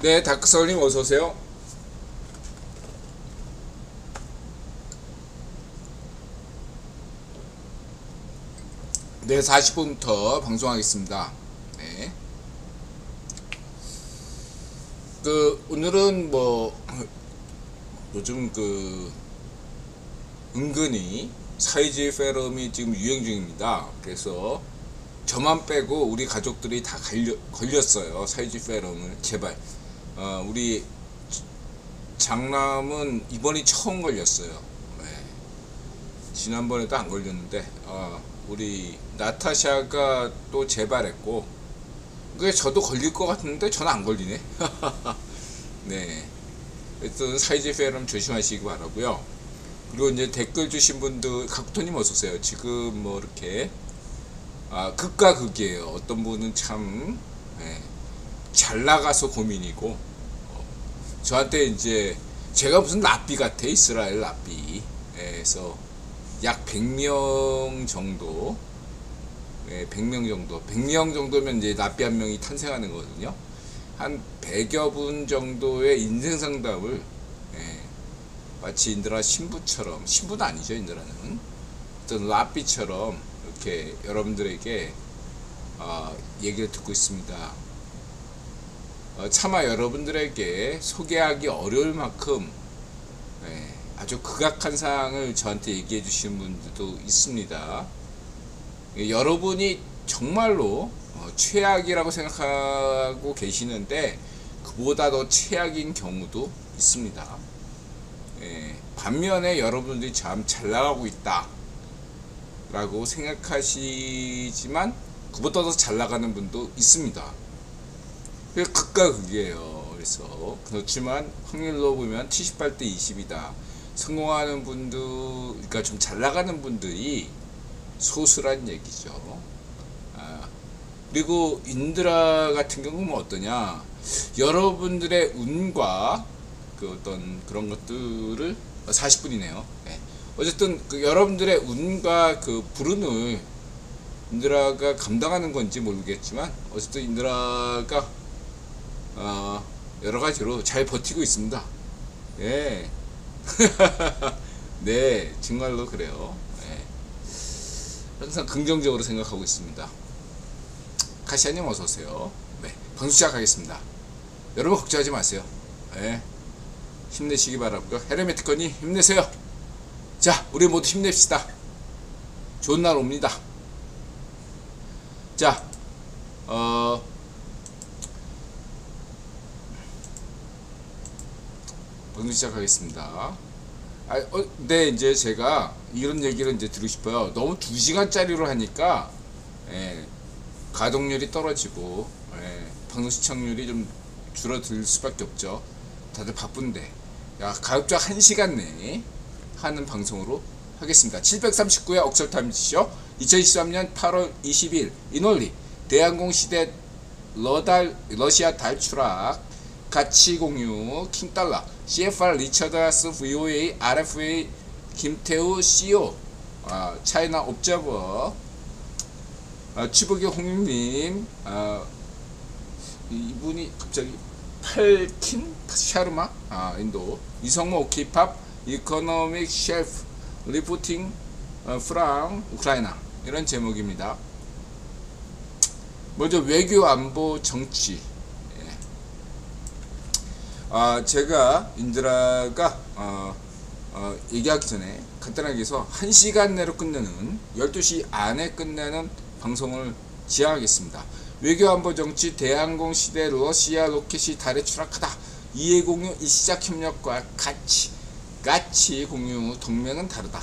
네, 다크서울님 어서오세요. 네, 40분부터 방송하겠습니다. 네. 오늘은 요즘 은근히 사회주의 페럼이 지금 유행 중입니다. 그래서 저만 빼고 우리 가족들이 다 걸렸어요. 사회주의 페럼을. 제발. 우리 장남은 이번이 처음 걸렸어요. 네. 지난번에도 안 걸렸는데, 우리 나타샤가 또 재발했고, 그게 저도 걸릴 것 같은데 저는 안 걸리네. 네. 하여튼 사회주의 페럼 조심하시기 바라고요. 그리고 이제 댓글 주신 분들, 각토님 어서오세요. 지금 이렇게 극과 극이에요. 어떤 분은 참 잘 나가서 고민이고, 저한테 이제 제가 무슨 랍비 같아. 이스라엘 랍비. 그래서 약 100명 정도, 100명 정도, 100명 정도면 이제 랍비 한 명이 탄생하는 거거든요. 한 100여 분 정도의 인생 상담을 마치 인드라 신부처럼, 신부는 아니죠, 인드라는 어떤 랍비처럼 이렇게 여러분들에게 얘기를 듣고 있습니다. 차마 여러분들에게 소개하기 어려울 만큼 아주 극악한 사항을 저한테 얘기해 주시는 분들도 있습니다. 여러분이 정말로 최악이라고 생각하고 계시는데 그보다 더 최악인 경우도 있습니다. 반면에 여러분들이 참 잘 나가고 있다 라고 생각하시지만 그보다 더 잘 나가는 분도 있습니다. 극과 극이에요. 그래서 그렇지만 확률로 보면 78대 20이다. 성공하는 분들, 그러니까 좀 잘 나가는 분들이 소수란 얘기죠. 그리고 인드라 같은 경우는 어떠냐? 여러분들의 운과 어떤 그런 것들을 40분이네요. 네. 어쨌든 여러분들의 운과 불운을 인드라가 감당하는 건지 모르겠지만 어쨌든 인드라가 여러 가지로 잘 버티고 있습니다. 예. 네, 정말로 그래요. 네. 항상 긍정적으로 생각하고 있습니다. 카시아님 어서오세요. 네, 방송 시작하겠습니다. 여러분 걱정하지 마세요. 네, 힘내시기 바라고요. 헤르메티커님 힘내세요. 자, 우리 모두 힘냅시다. 좋은 날 옵니다. 자, 방송 시작하겠습니다. 네, 이제 제가 이런 얘기를 이제 드리고 싶어요. 너무 2시간짜리로 하니까 가동률이 떨어지고 방송 시청률이 좀 줄어들 수밖에 없죠. 다들 바쁜데 가급적 1시간 내에 하는 방송으로 하겠습니다. 739회 억설탐지쇼 2023년 8월 20일 인올리 대항공시대 러시아 달 추락 가치 공유 킹달러 CFR 리처드스 VOA RFA 김태우 CEO 차이나 옵저버 취북의 홍윤님 이분이 갑자기 팔킨 샤르마 인도 이성모 오키팝 이코노믹 셰프 리포팅 프랑 우크라이나 이런 제목입니다. 먼저 외교 안보 정치. 제가 인드라가 얘기하기 전에 간단하게 해서 1시간 내로 끝내는 12시 안에 끝내는 방송을 지향하겠습니다. 외교안보 정치 대항공 시대 러시아 로켓이 달에 추락하다. 이해 공유 일시적 협력과 가치 공유 동맹은 다르다.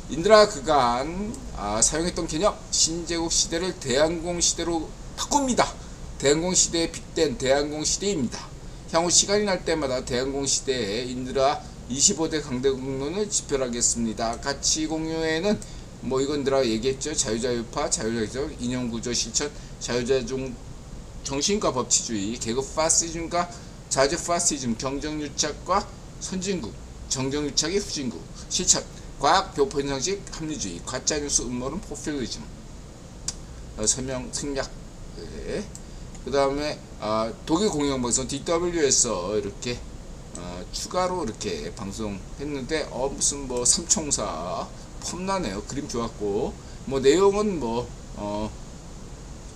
인드라 그간 사용했던 개념 신제국 시대를 대항공 시대로 바꿉니다. 대항공 시대에 빗댄 대항공 시대입니다. 향후 시간이 날 때마다 대항공 시대에 인드라 25대 강대국론을 집필하겠습니다. 가치 공유에는 이건 들어 얘기했죠. 자유자유파, 자유자유적, 이념구조 실천, 자유자중 정신과 법치주의, 계급 파시즘과 자주 파시즘, 경쟁유착과 선진국, 정정유착의 후진국, 실천, 과학 교포 현상식 합리주의, 가짜뉴스 음모론 포퓰리즘. 설명 생략. 네. 그 다음에 독일 공영방송 DW에서 이렇게 추가로 이렇게 방송했는데 무슨 뭐 삼총사 폼나네요. 그림 좋았고 뭐 내용은 뭐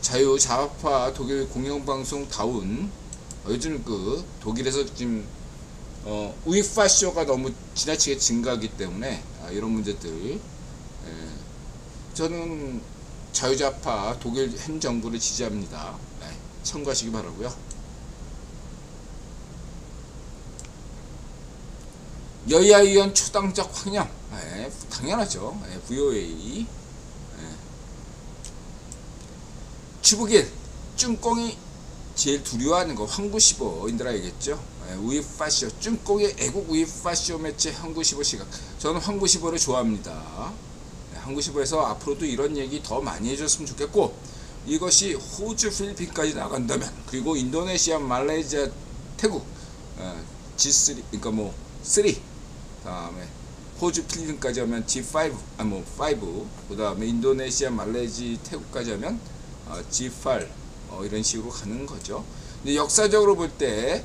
자유 좌파 독일 공영방송 다운 요즘 그 독일에서 지금 우익파쇼가 너무 지나치게 증가하기 때문에 이런 문제들 저는 자유좌파 독일 현 정부를 지지합니다. 참고하시기 바라고요. 여야 의원 초당적 확령. 당연하죠. VOA. 추북인 쭝꽁이 제일 두려워하는 거 황구시보인들아 얘기했죠. 우익파쇼 쭝꽁이 애국 우익파쇼 매체 황구시보 시각. 저는 황구시보를 좋아합니다. 황구시보에서 앞으로도 이런 얘기 더 많이 해줬으면 좋겠고, 이것이 호주 필리핀까지 나간다면, 그리고 인도네시아 말레이시아 태국 G3 그러니까 뭐 3, 다음에 호주 필리핀까지 하면 G5 5, 그 다음에 인도네시아 말레이시아 태국까지 하면 G8 이런 식으로 가는 거죠. 근데 역사적으로 볼 때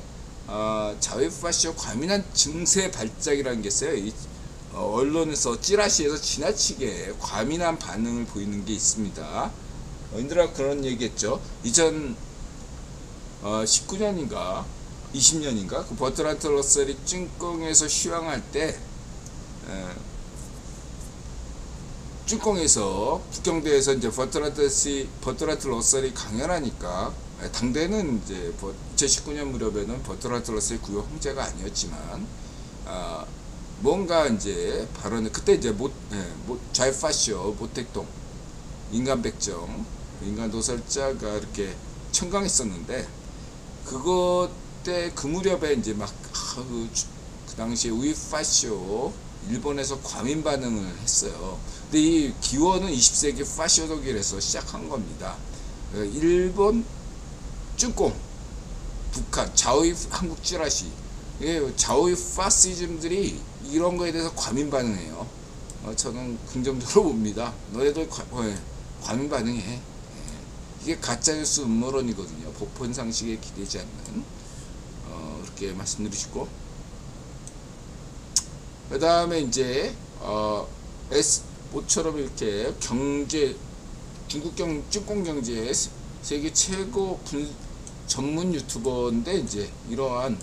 자유파쇼 과민한 증세 발작이라는 게 있어요. 이 언론에서 찌라시에서 지나치게 과민한 반응을 보이는 게 있습니다. 인들아 그런 얘기했죠. 2019년인가 20년인가 그 버트란트 러셀이 쭝꽁에서 휴양할 때 쭝꽁에서 북경대에서 이제 버트란트 러셀이 강연하니까, 당대는 이제 2019년 무렵에는 버트란트 러셀이 구역 형제가 아니었지만 뭔가 이제 발언을 그때 이제 좌파쇼 모택동 인간백정 인간도살자가 이렇게 청강했었는데, 그것 때 그 무렵에 이제 막 그 당시에 우익파쇼 일본에서 과민 반응을 했어요. 근데 이 기원은 20세기 파쇼 독일에서 시작한 겁니다. 일본, 쭝꽁, 북한, 좌우익 한국 찌라시, 좌우익 파시즘들이 이런 거에 대해서 과민 반응해요. 저는 긍정적으로 봅니다. 너희들 과민 반응해. 이게 가짜뉴스 음모론이거든요. 보편 상식에 기대지 않는. 그렇게 말씀드리시고, 그 다음에 이제 모처럼 이렇게 경제, 중국 쭝꽁 경제 세계 최고 전문 유튜버인데, 이제 이러한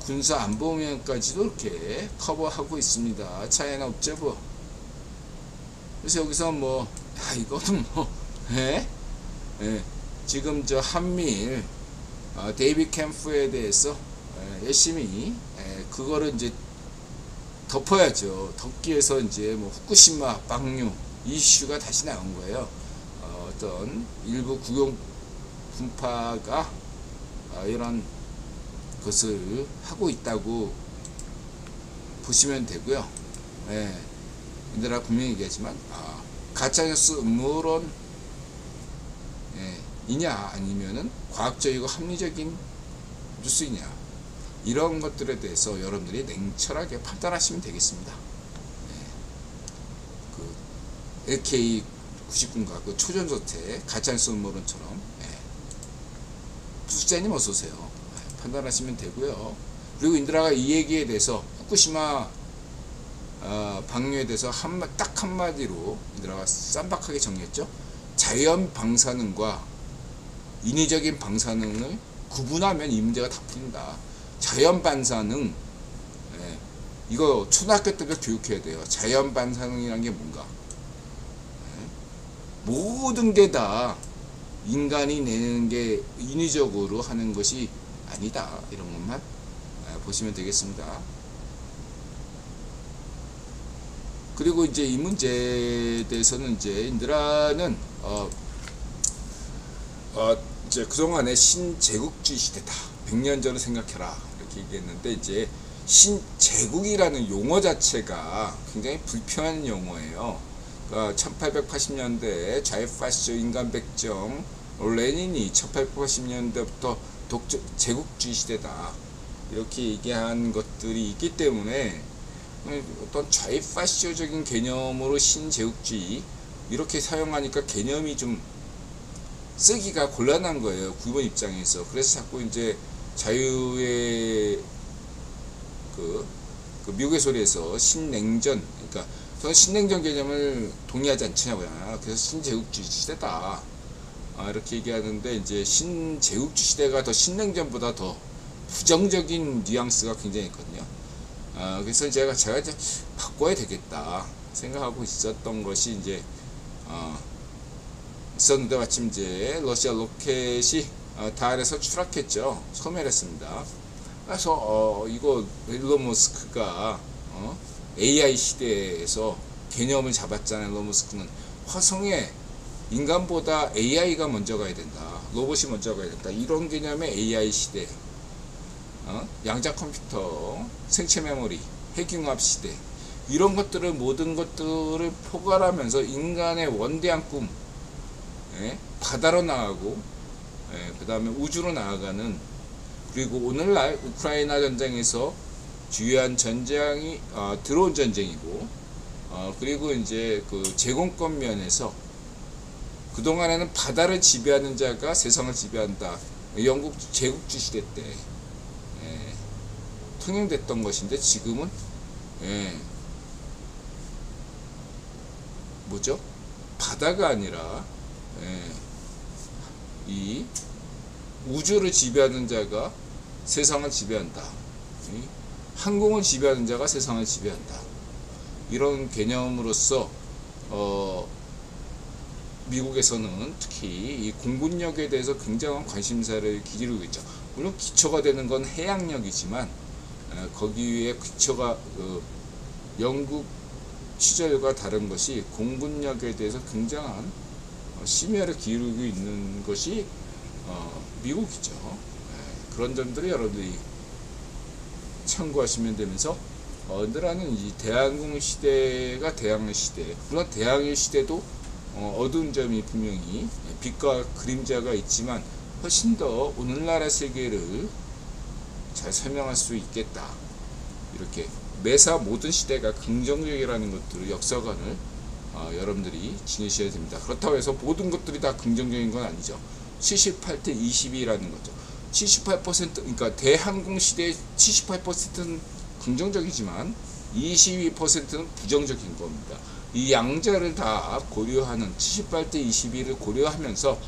군사 안보 면까지도 이렇게 커버하고 있습니다. 차이나 옵저버. 그래서 여기서 뭐 이거는 뭐 지금 저 한미일 데이비 캠프에 대해서 열심히 그거를 이제 덮어야죠. 덮기 위해서 이제 뭐 후쿠시마 방류 이슈가 다시 나온 거예요. 어떤 일부 국영 분파가 이런 것을 하고 있다고 보시면 되고요. 인들아 분명히 얘기하지만 가짜뉴스 음모론 이냐 아니면은 과학적이고 합리적인 뉴스이냐, 이런 것들에 대해서 여러분들이 냉철하게 판단하시면 되겠습니다. 그 LK99가 그 초전조태 가짜뉴스 음모론처럼. 부숙자님 어서오세요. 판단하시면 되고요. 그리고 인드라가 이 얘기에 대해서 후쿠시마 방류에 대해서 딱 한마디로 인드라가 쌈박하게 정리했죠. 자연 방사능과 인위적인 방사능을 구분하면 이 문제가 다 풀린다. 자연 방사능, 이거 초등학교 때부터 교육해야 돼요. 자연 방사능이란 게 뭔가. 모든 게 다 인간이 내는 게 인위적으로 하는 것이 아니다. 이런 것만 보시면 되겠습니다. 그리고 이제 이 문제에 대해서는 이제 인드라는 이제 그동안의 신제국주의 시대다. 100년 전을 생각해라. 이렇게 얘기했는데, 이제 신제국이라는 용어 자체가 굉장히 불편한 용어예요. 그러니까 1880년대에 좌파쇼 인간백정 레닌이 1880년대부터 제국주의 시대다. 이렇게 얘기한 것들이 있기 때문에 어떤 좌익파시오적인 개념으로 신제국주의 이렇게 사용하니까 개념이 좀 쓰기가 곤란한 거예요, 구분 입장에서. 그래서 자꾸 이제 자유의 그 미국의 소리에서 신냉전, 그러니까 저는 신냉전 개념을 동의하지 않냐고요. 그래서 신제국주의 시대다, 이렇게 얘기하는데, 이제 신제국주의 시대가 더 신냉전보다 더 부정적인 뉘앙스가 굉장히 있거든요. 그래서 제가 이제 바꿔야 되겠다 생각하고 있었던 것이 이제 있었는데, 마침 이제 러시아 로켓이 달에서 추락했죠. 소멸했습니다. 그래서 이거 일론 머스크가 AI 시대에서 개념을 잡았잖아요. 일론 머스크는 화성에 인간보다 AI가 먼저 가야 된다, 로봇이 먼저 가야 된다, 이런 개념의 AI 시대, 양자 컴퓨터, 생체 메모리, 핵융합 시대, 이런 것들을, 모든 것들을 포괄하면서 인간의 원대한 꿈, 바다로 나가고, 그 다음에 우주로 나아가는, 그리고 오늘날 우크라이나 전쟁에서 주요한 전쟁이 드론 전쟁이고, 그리고 이제 그 제공권 면에서 그동안에는 바다를 지배하는 자가 세상을 지배한다, 영국 제국주의 시대 때 통용됐던 것인데, 지금은 뭐죠? 바다가 아니라 이 우주를 지배하는 자가 세상을 지배한다, 항공을 지배하는 자가 세상을 지배한다, 이런 개념으로서 미국에서는 특히 이 공군력에 대해서 굉장한 관심사를 기울이고 있죠. 물론 기초가 되는 건 해양력이지만, 거기에 기초가 영국 시절과 다른 것이 공군력에 대해서 굉장한 심혈을 기울이고 있는 것이 미국이죠. 그런 점들을 여러분들이 참고하시면 되면서, 늘하는 이 대항공 시대가 대항해 시대, 물론 대항해 시대도 어두운 점이 분명히 빛과 그림자가 있지만 훨씬 더 오늘날의 세계를 잘 설명할 수 있겠다. 이렇게 매사 모든 시대가 긍정적이라는 것들을, 역사관을 여러분들이 지니셔야 됩니다. 그렇다고 해서 모든 것들이 다 긍정적인 건 아니죠. 78대 22라는 거죠. 78%, 그러니까 대항공 시대의 78%는 긍정적이지만 22%는 부정적인 겁니다. 이 양자를 다 고려하는 78대 22를 고려하면서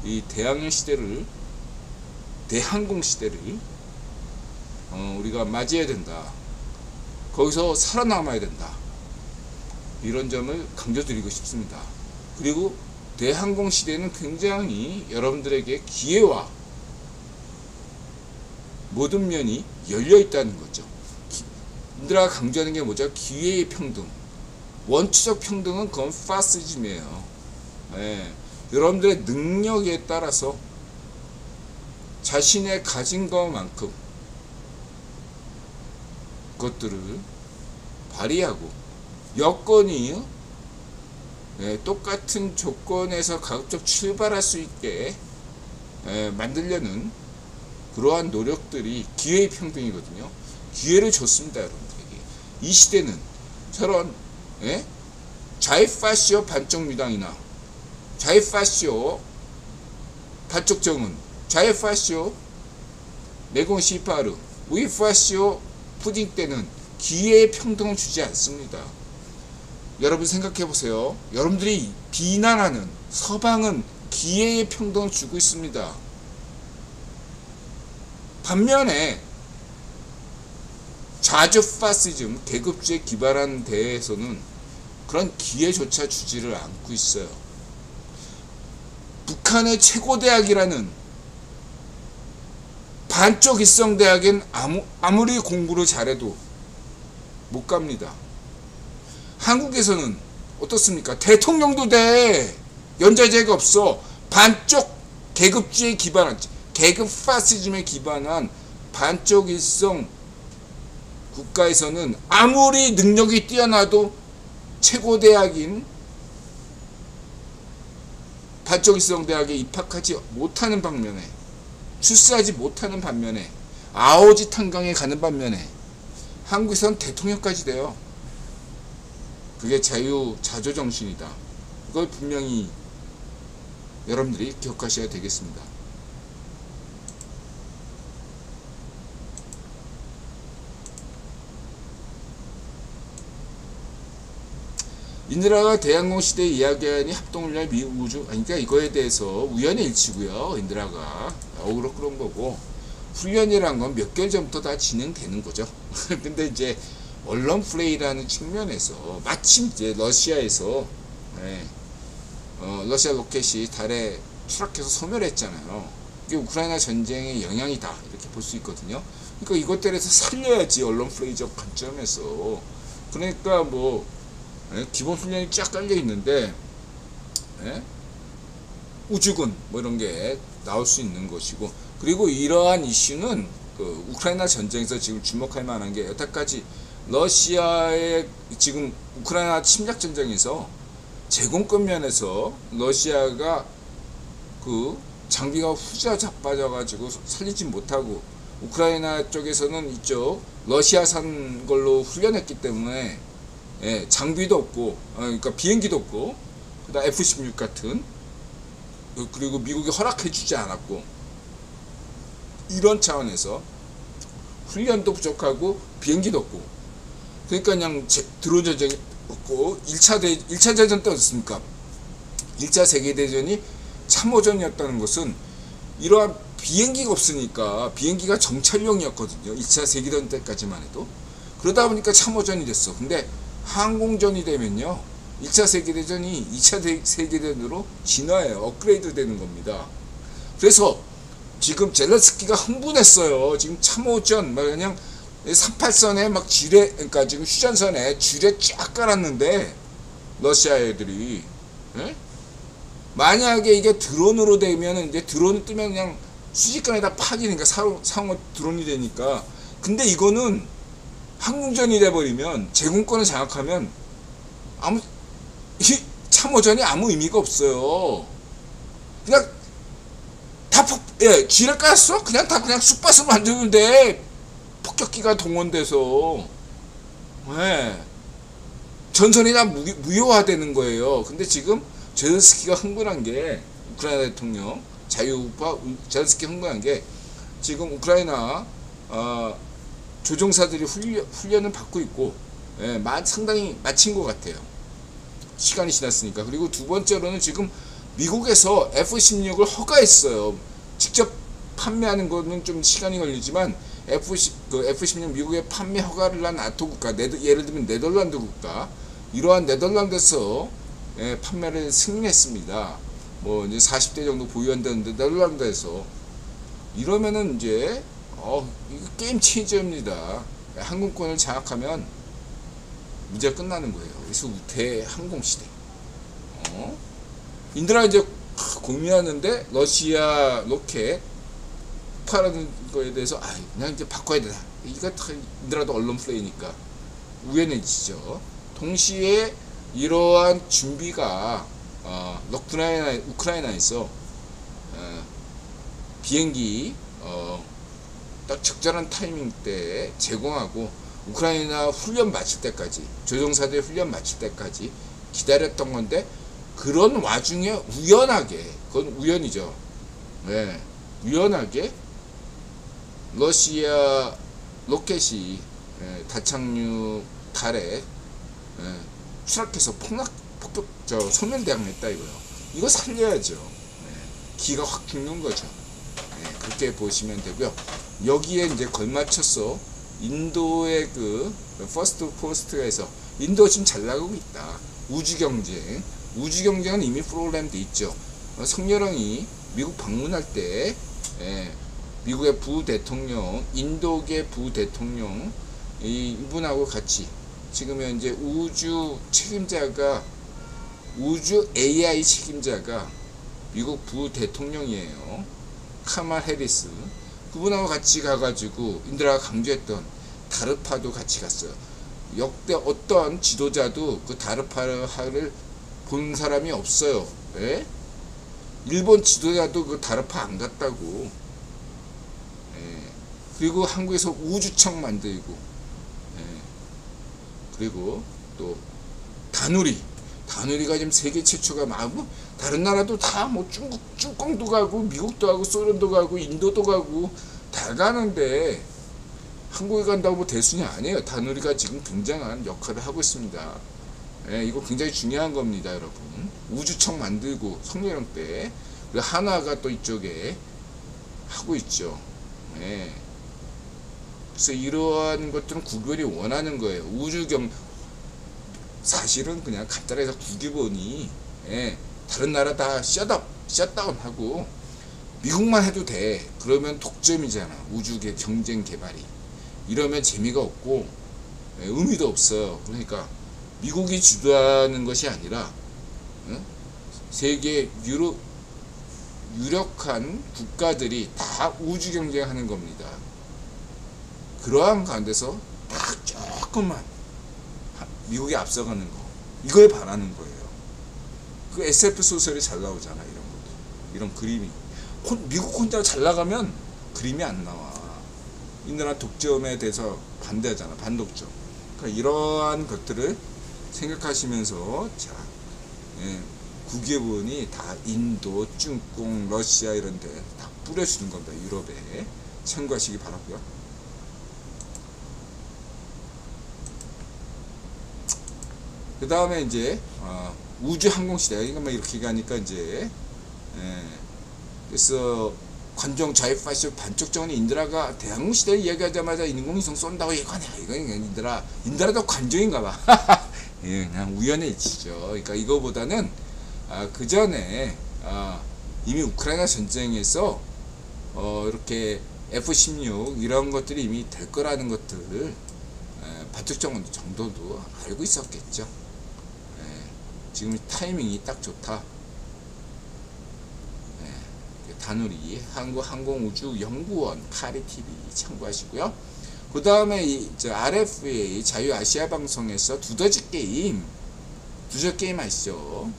이 대항해 시대를, 대항공 시대를 우리가 맞이해야 된다. 거기서 살아남아야 된다. 이런 점을 강조드리고 싶습니다. 그리고 대항공 시대는 굉장히 여러분들에게 기회와 모든 면이 열려 있다는 거죠. 인드라가 강조하는 게 뭐죠? 기회의 평등. 원초적 평등은 그건 파시즘이에요. 여러분들의 능력에 따라서 자신의 가진 것만큼 그것들을 발휘하고, 여건이 똑같은 조건에서 가급적 출발할 수 있게 만들려는 그러한 노력들이 기회의 평등이거든요. 기회를 줬습니다, 여러분들에게. 이 시대는 저런 좌익파시오 반쪽 무당이나 좌익파시오 반쪽 정은, 좌익파시오 내공 시파르, 우익파시오 푸딩 때는 기회의 평등을 주지 않습니다. 여러분 생각해 보세요. 여러분들이 비난하는 서방은 기회의 평등을 주고 있습니다. 반면에 좌주 파시즘, 계급주의에 기반한 데에서는 그런 기회조차 주지를 않고 있어요. 북한의 최고대학이라는 반쪽 일성대학엔 아무리 공부를 잘해도 못 갑니다. 한국에서는 어떻습니까? 대통령도 돼. 연좌제가 없어. 반쪽 계급주의에 기반한, 계급 파시즘에 기반한 반쪽 일성 국가에서는 아무리 능력이 뛰어나도 최고대학인 반쪽 일성 대학에 입학하지 못하는 반면에, 출세하지 못하는 반면에, 아오지 탄광에 가는 반면에, 한국에서는 대통령까지 돼요. 그게 자조정신이다. 그걸 분명히 여러분들이 기억하셔야 되겠습니다. 인드라가 대항공 시대에 이야기하니 합동훈련 미국 우주, 그러니까 이거에 대해서 우연의 일치고요. 인드라가 그런 거고, 훈련이란 건 몇 개월 전부터 다 진행되는 거죠. 근데 이제 언론 플레이라는 측면에서 마침 이제 러시아에서 러시아 로켓이 달에 추락해서 소멸했잖아요. 이게 우크라이나 전쟁의 영향이다 이렇게 볼 수 있거든요. 그러니까 이것들에서 살려야지, 언론 플레이적 관점에서. 그러니까 뭐 기본 훈련이 쫙 깔려 있는데 우주군 뭐 이런 게 나올 수 있는 것이고, 그리고 이러한 이슈는 그 우크라이나 전쟁에서 지금 주목할 만한 게, 여태까지 러시아의 지금 우크라이나 침략 전쟁에서 제공권 면에서 러시아가 그 장비가 후져자빠져 가지고 살리지 못하고, 우크라이나 쪽에서는 이쪽 러시아산 걸로 훈련했기 때문에 장비도 없고, 그러니까 비행기도 없고, 그다음 F-16 같은, 그리고 미국이 허락해주지 않았고, 이런 차원에서 훈련도 부족하고 비행기도 없고, 그러니까 그냥 드론 전쟁이 없고, 1차 대전 때 어떻습니까? 1차 세계대전이 참호전이었다는 것은 이러한 비행기가 없으니까, 비행기가 정찰용이었거든요. 2차 세계대전 때까지만 해도. 그러다 보니까 참호전이 됐어. 근데 항공전이 되면요, 1차 세계대전이 2차 세계대전으로 진화해요. 업그레이드 되는 겁니다. 그래서 지금 젤렌스키가 흥분했어요. 지금 참호전, 막 그냥 38선에 막 지뢰, 그러니까 지금 휴전선에 지뢰 쫙 깔았는데, 러시아 애들이, 만약에 이게 드론으로 되면, 이제 드론을 뜨면 그냥 순식간에다 파기니까, 상호 드론이 되니까. 근데 이거는 항공전이 돼버리면, 제공권을 장악하면 참호전이 아무 의미가 없어요. 그냥 다 지뢰 깠어? 그냥 다 그냥 쑥밭을 만드는데 폭격기가 동원돼서 전선이 다 무효화되는 거예요. 근데 지금 젤렌스키가 흥분한 게, 우크라이나 대통령 자유우파 젤렌스키 흥분한 게, 지금 우크라이나 조종사들이 훈련을 받고 있고, 상당히 마친 것 같아요. 시간이 지났으니까. 그리고 두 번째로는 지금 미국에서 F-16을 허가했어요. 직접 판매하는 거는 좀 시간이 걸리지만, F-16 미국에 판매 허가를 난 나토 국가, 예를 들면 네덜란드 국가, 이러한 네덜란드에서 판매를 승인했습니다. 뭐 이제 40대 정도 보유한다는데, 네덜란드에서. 이러면은 이제 이거 게임 체인저입니다. 항공권을 장악하면 문제가 끝나는 거예요. 그래서 대항공 시대. 인드라 이제 고민하는데, 러시아 로켓 폭발하는 거에 대해서 그냥 이제 바꿔야 되나. 이거 인드라도 언론 플레이니까 우연해지죠. 동시에 이러한 준비가 우크라이나에서 비행기 딱 적절한 타이밍 때 제공하고, 우크라이나 훈련 마칠 때까지, 조종사들 훈련 마칠 때까지 기다렸던 건데, 그런 와중에 우연하게, 그건 우연이죠. 우연하게 러시아 로켓이 다착륙 달에 추락해서 소멸당했다 이거요. 이거 살려야죠. 기가 확 죽는 거죠. 그렇게 보시면 되고요. 여기에 이제 걸맞춰서 인도의 그 퍼스트 포스트에서, 인도 지금 잘 나가고 있다. 우주경쟁은 이미 프로그램도 있죠. 성렬형이 미국 방문할 때 미국의 부대통령, 인도계 부대통령 이분하고 같이 지금 현재 우주 AI 책임자가 미국 부대통령이에요. 카말 해리스. 그분하고 같이 가가지고 인드라가 강조했던 다르파도 같이 갔어요. 역대 어떤 지도자도 그 다르파를 본 사람이 없어요. 일본 지도자도 그 다르파 안 갔다고. 그리고 한국에서 우주청 만들고, 그리고 또 다누리가 지금 세계 최초가 막 뭐 다른 나라도 다 뭐 중공도 가고 미국도 가고 소련도 가고 인도도 가고 다 가는데 한국에 간다고 뭐 대순이 아니에요. 다누리가 지금 굉장한 역할을 하고 있습니다. 예, 이거 굉장히 중요한 겁니다, 여러분. 우주청 만들고 성년령 때 그리고 한화가 또 이쪽에 하고 있죠. 예. 그래서 이러한 것들은 구글이 원하는 거예요. 우주경 사실은 그냥 간단해서 국기본이 예, 다른 나라 다 셧다운하고 미국만 해도 돼. 그러면 독점이잖아. 우주계 경쟁 개발이. 이러면 재미가 없고 예, 의미도 없어요. 그러니까 미국이 주도하는 것이 아니라 예? 세계 유력한 국가들이 다 우주 경쟁하는 겁니다. 그러한 가운데서 딱 조금만 미국이 앞서가는 거 이거에 반하는 거예요. 그 SF 소설이 잘 나오잖아. 이런 것도 이런 그림이 미국 혼자 잘 나가면 그림이 안 나와. 이 나라 독점에 대해서 반대하잖아. 반독점. 그러니까 이러한 것들을 생각하시면서 자 예, 국외본이 다 인도, 중공, 러시아 이런 데 다 뿌려주는 겁니다. 유럽에 참고하시기 바라고요. 그 다음에 이제 우주항공시대 이거 이렇게 가니까 이제 그래서 관종 자유파시 반쪽 정원이 인드라가 대항공시대를 이야기하자마자 인공위성 쏜다고 이건 인드라도 관종인가봐. 예, 그냥 우연의 일치죠. 그러니까 이거보다는 그 전에 이미 우크라이나 전쟁에서 이렇게 F-16 이런 것들이 이미 될 거라는 것들을 반쪽 정도도 알고 있었겠죠. 지금 타이밍이 딱 좋다. 다누리 한국항공우주연구원 카리TV 참고하시고요. 그 다음에 RFA 자유아시아방송에서 두더지 게임 아시죠?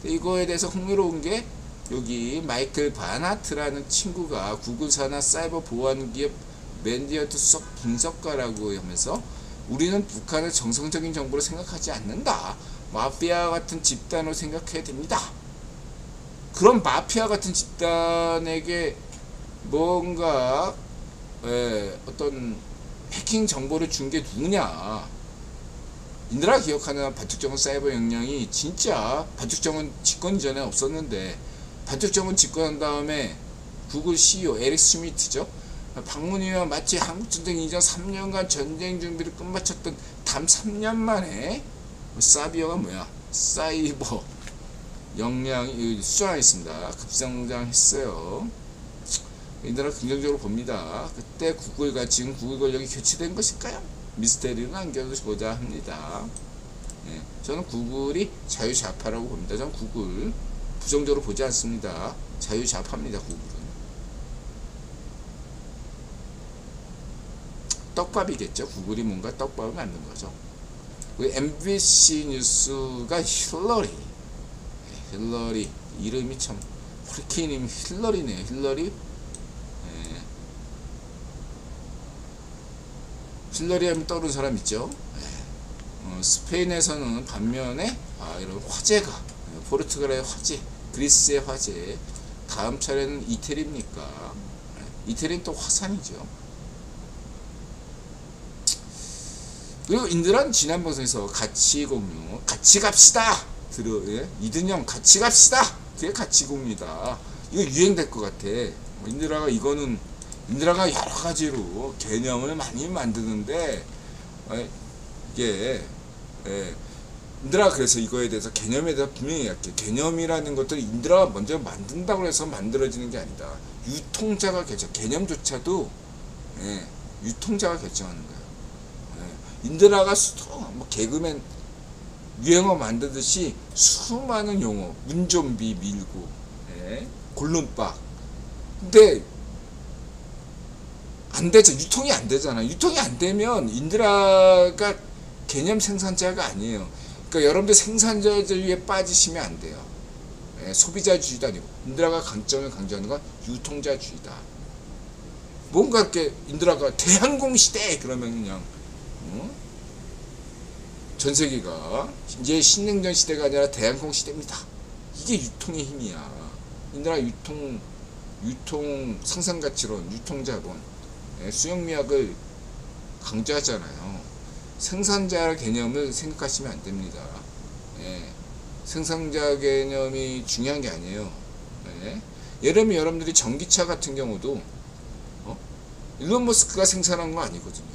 이거에 대해서 흥미로운 게 여기 마이클 바나트라는 친구가 구글 산하 사이버 보안 기업 맨디어트 수석 분석가라고 하면서 우리는 북한을 정상적인 정보로 생각하지 않는다. 마피아 같은 집단으로 생각해야 됩니다. 그런 마피아 같은 집단에게 뭔가 어떤 해킹 정보를 준 게 누구냐. 인드라 기억하는 반쪽정원 사이버 역량이 진짜 반쪽정원 집권 이전에 없었는데 반쪽정원 집권한 다음에 구글 CEO 에릭 스미트죠. 방문이면 마치 한국전쟁 이전 3년간 전쟁 준비를 끝마쳤던 담 3년 만에 사비어가 뭐야? 사이버 역량이 수정하겠습니다. 급성장했어요. 인드라 긍정적으로 봅니다. 그때 구글과 지금 구글 권력이 교체된 것일까요? 미스테리는 안겨보자 합니다. 예, 저는 구글이 자유좌파라고 봅니다. 저는 구글 부정적으로 보지 않습니다. 자유좌파입니다. 구글은. 떡밥이겠죠. 구글이 뭔가 떡밥을 만든 거죠. MBC 뉴스가 힐러리 이름이 참 허리케인이면 힐러리네요. 힐러리 하면 떠오르는 사람 있죠. 스페인에서는 반면에 이런 화재가 포르투갈의 화재, 그리스의 화재, 다음 차례는 이태리입니까? 이태리는 또 화산이죠. 그리고 인드라는 지난 방송에서 같이 공유, 같이 갑시다. 이든형 같이 갑시다. 그게 같이 공유다. 이거 유행될 것 같아. 인드라가 여러 가지로 개념을 많이 만드는데 이게 인드라가 그래서 이거에 대해서 개념에 대해서 분명히 이야기해. 개념이라는 것들이 인드라가 먼저 만든다고 해서 만들어지는 게 아니다. 유통자가 개념조차도 유통자가 결정하는 거예요. 인드라가 뭐 개그맨 유행어 만들듯이 수많은 용어, 운좀비 밀고, 골룸박. 근데 안 되죠. 유통이 안 되잖아. 유통이 안 되면 인드라가 개념 생산자가 아니에요. 그러니까 여러분들 생산자주의에 빠지시면 안 돼요. 소비자주의도 아니고 인드라가 강점을 강조하는 건 유통자주의다. 뭔가 이렇게 인드라가 대항공시대 그러면 그냥 전 세계가 이제 신냉전 시대가 아니라 대항공 시대입니다. 이게 유통의 힘이야. 인들아 유통 생산가치론, 유통자본, 수영미학을 강조하잖아요. 생산자 개념을 생각하시면 안 됩니다. 생산자 개념이 중요한 게 아니에요. 예를 들면 여러분들이 전기차 같은 경우도 일론 머스크가 생산한 거 아니거든요.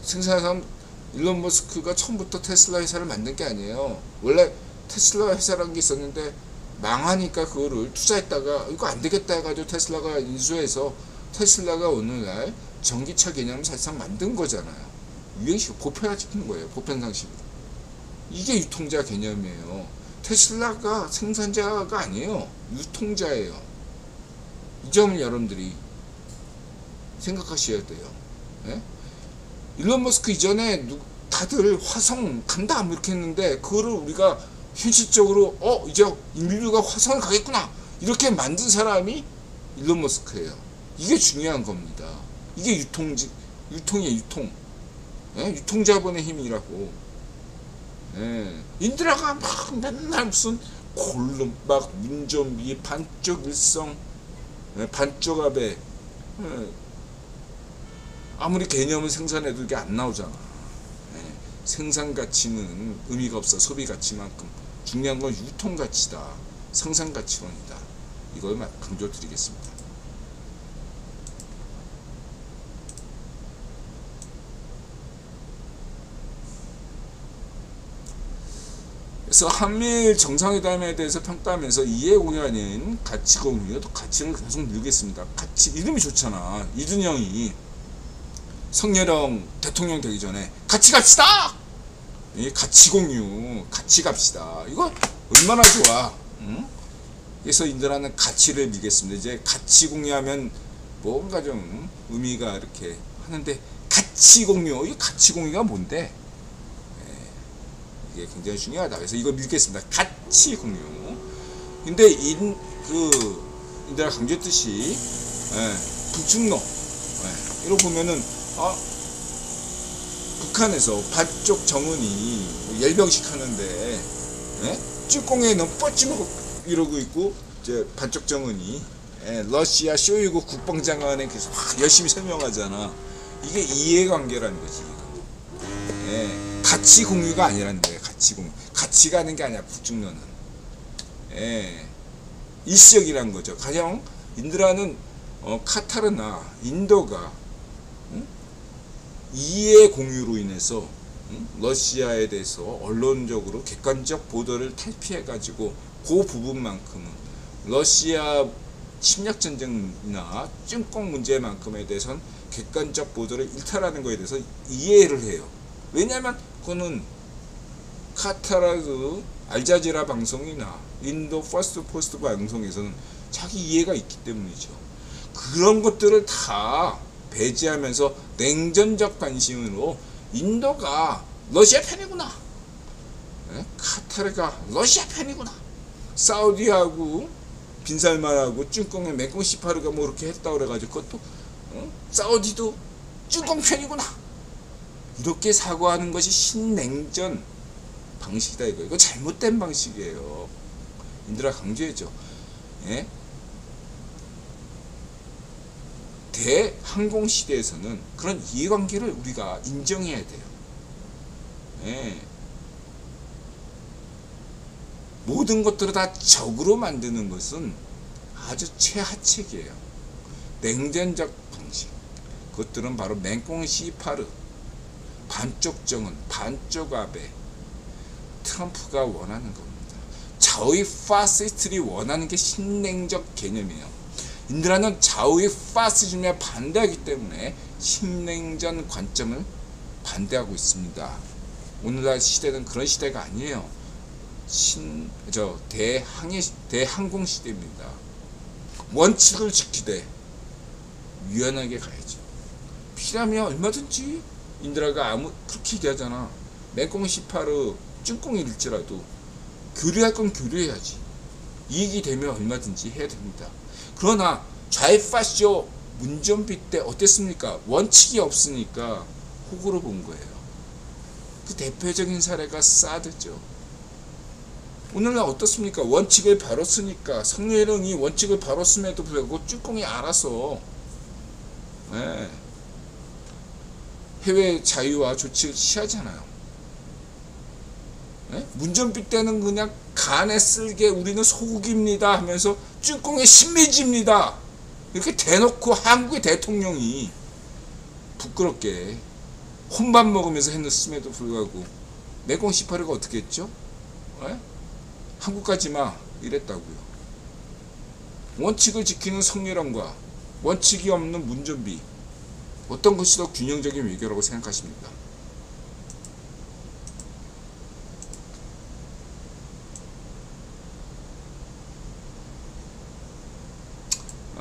생산한 일론 머스크가 처음부터 테슬라 회사를 만든 게 아니에요. 원래 테슬라 회사라는 게 있었는데 망하니까 그거를 투자했다가 이거 안 되겠다 해가지고 테슬라가 인수해서 테슬라가 오늘날 전기차 개념을 사실상 만든 거잖아요. 유행식 보편화시킨 거예요. 보편상식으로. 이게 유통자 개념이에요. 테슬라가 생산자가 아니에요. 유통자예요. 이 점을 여러분들이 생각하셔야 돼요. 일론 머스크 이전에 다들 화성 간다 이렇게 했는데 그거를 우리가 현실적으로 이제 인류가 화성을 가겠구나 이렇게 만든 사람이 일론 머스크예요. 이게 중요한 겁니다. 이게 유통이에요. 유통자본의 힘이라고. 인드라가 막 맨날 무슨 골룸 막 문전비 반쪽 일성 반쪽 압에 아무리 개념을 생산해도 이게 안 나오잖아. 생산 가치는 의미가 없어. 소비 가치만큼 중요한 건 유통 가치다. 생산 가치론이다. 이걸 강조드리겠습니다. 그래서 한미일 정상회담에 대해서 평가하면서 이해공유하는 가치공유, 가치를 계속 늘겠습니다. 가치 이름이 좋잖아. 이준영이 성렬형 대통령 되기 전에 같이 갑시다. 가치공유, 같이 갑시다. 이거 얼마나 좋아. 응? 그래서 인들하는 가치를 밀겠습니다. 이제 가치공유하면 뭔가 좀 의미가 이렇게 하는데 가치공유, 이 가치공유가 뭔데? 이게 굉장히 중요하다. 그래서 이거 밀겠습니다. 가치공유. 근데 인들아 강조했듯이 북중로 이러고 보면은 북한에서 반쪽 정은이 열병식 하는데 쭈꽁에는 뻗지먹고 이러고 있고 이제 반쪽 정은이 러시아 쇼이구 국방장관에 계속 열심히 설명하잖아. 이게 이해관계라는 거지. 가치 공유가 아니라는 거예요. 가치 공유. 가치가 하는 게 아니야. 북중로는 일시적이라는 거죠. 가령 인드라는 카타르나 인도가 이해 공유로 인해서 러시아에 대해서 언론적으로 객관적 보도를 탈피해 가지고 그 부분만큼은 러시아 침략전쟁이나 ጭቆ 문제만큼에 대해서는 객관적 보도를 일탈하는 것에 대해서 이해를 해요. 왜냐하면 그거는 카타르 알자지라 방송이나 인도 퍼스트 포스트 방송에서는 자기 이해가 있기 때문이죠. 그런 것들을 다 배제하면서 냉전적 관심으로 인도가 러시아 편이구나, 카타르가 러시아 편이구나, 사우디하고 빈살만하고 쭈꽁의 맹꽁시파르가 뭐 이렇게 했다고 그래가지고 그것도 사우디도 쭈꽁 편이구나 이렇게 사고하는 것이 신냉전 방식이다. 이거 잘못된 방식이에요. 인들아 강조해줘. 대항공시대에서는 그런 이해관계를 우리가 인정해야 돼요. 모든 것들을 다 적으로 만드는 것은 아주 최하책이에요. 냉전적 방식. 그것들은 바로 맹꽁시파르, 반쪽 정은, 반쪽 아베, 트럼프가 원하는 겁니다. 좌우의 파시스트들이 원하는 게 신냉적 개념이에요. 인드라는 좌우의 파시즘에 반대하기 때문에 신냉전 관점을 반대하고 있습니다. 오늘날 시대는 그런 시대가 아니에요. 대항공 시대입니다. 원칙을 지키되 유연하게 가야죠. 필요하면 얼마든지 인드라가 그렇게 얘기하잖아. 맹꽁시파르 쭈꽁일지라도 교류할 건 교류해야지. 이익이 되면 얼마든지 해야 됩니다. 그러나 좌이파쇼 문전비 때 어땠습니까? 원칙이 없으니까 호구로 본 거예요. 그 대표적인 사례가 사드죠. 오늘날 어떻습니까? 원칙을 바로 쓰니까 성렬형이 원칙을 바로 쓰면도 불구하고 쭈꽁이 알아서 해외 자유와 조치를 취하잖아요. 문전비 때는 그냥 간에 쓸게 우리는 소국입니다 하면서 쭈꽁의 신미지입니다 이렇게 대놓고 한국의 대통령이 부끄럽게 혼밥 먹으면서 했음에도 불구하고 내공 18호가 어떻게 했죠? 한국 가지마 이랬다고요. 원칙을 지키는 성렬형과 원칙이 없는 문전비, 어떤 것이 더 균형적인 외교라고 생각하십니까?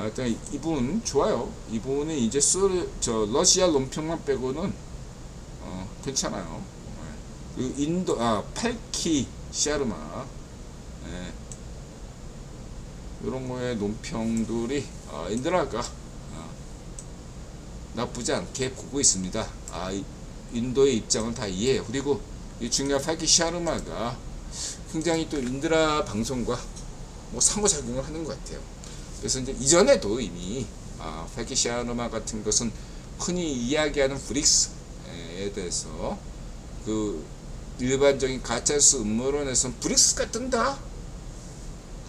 일단 이분 좋아요. 이분은 이제 러시아 논평만 빼고는 괜찮아요. 그 인도 팔키 샤르마 이런 거의 논평들이 인드라가 나쁘지 않게 보고 있습니다. 인도의 입장은 다 이해해요. 그리고 이 중요한 팔키 샤르마가 굉장히 또 인드라 방송과 뭐 상호작용을 하는 것 같아요. 그래서 이제 이전에도 이미 팔키 샤르마 같은 것은 흔히 이야기하는 브릭스에 대해서 그 일반적인 가짜뉴스 음모론에서는 브릭스가 뜬다.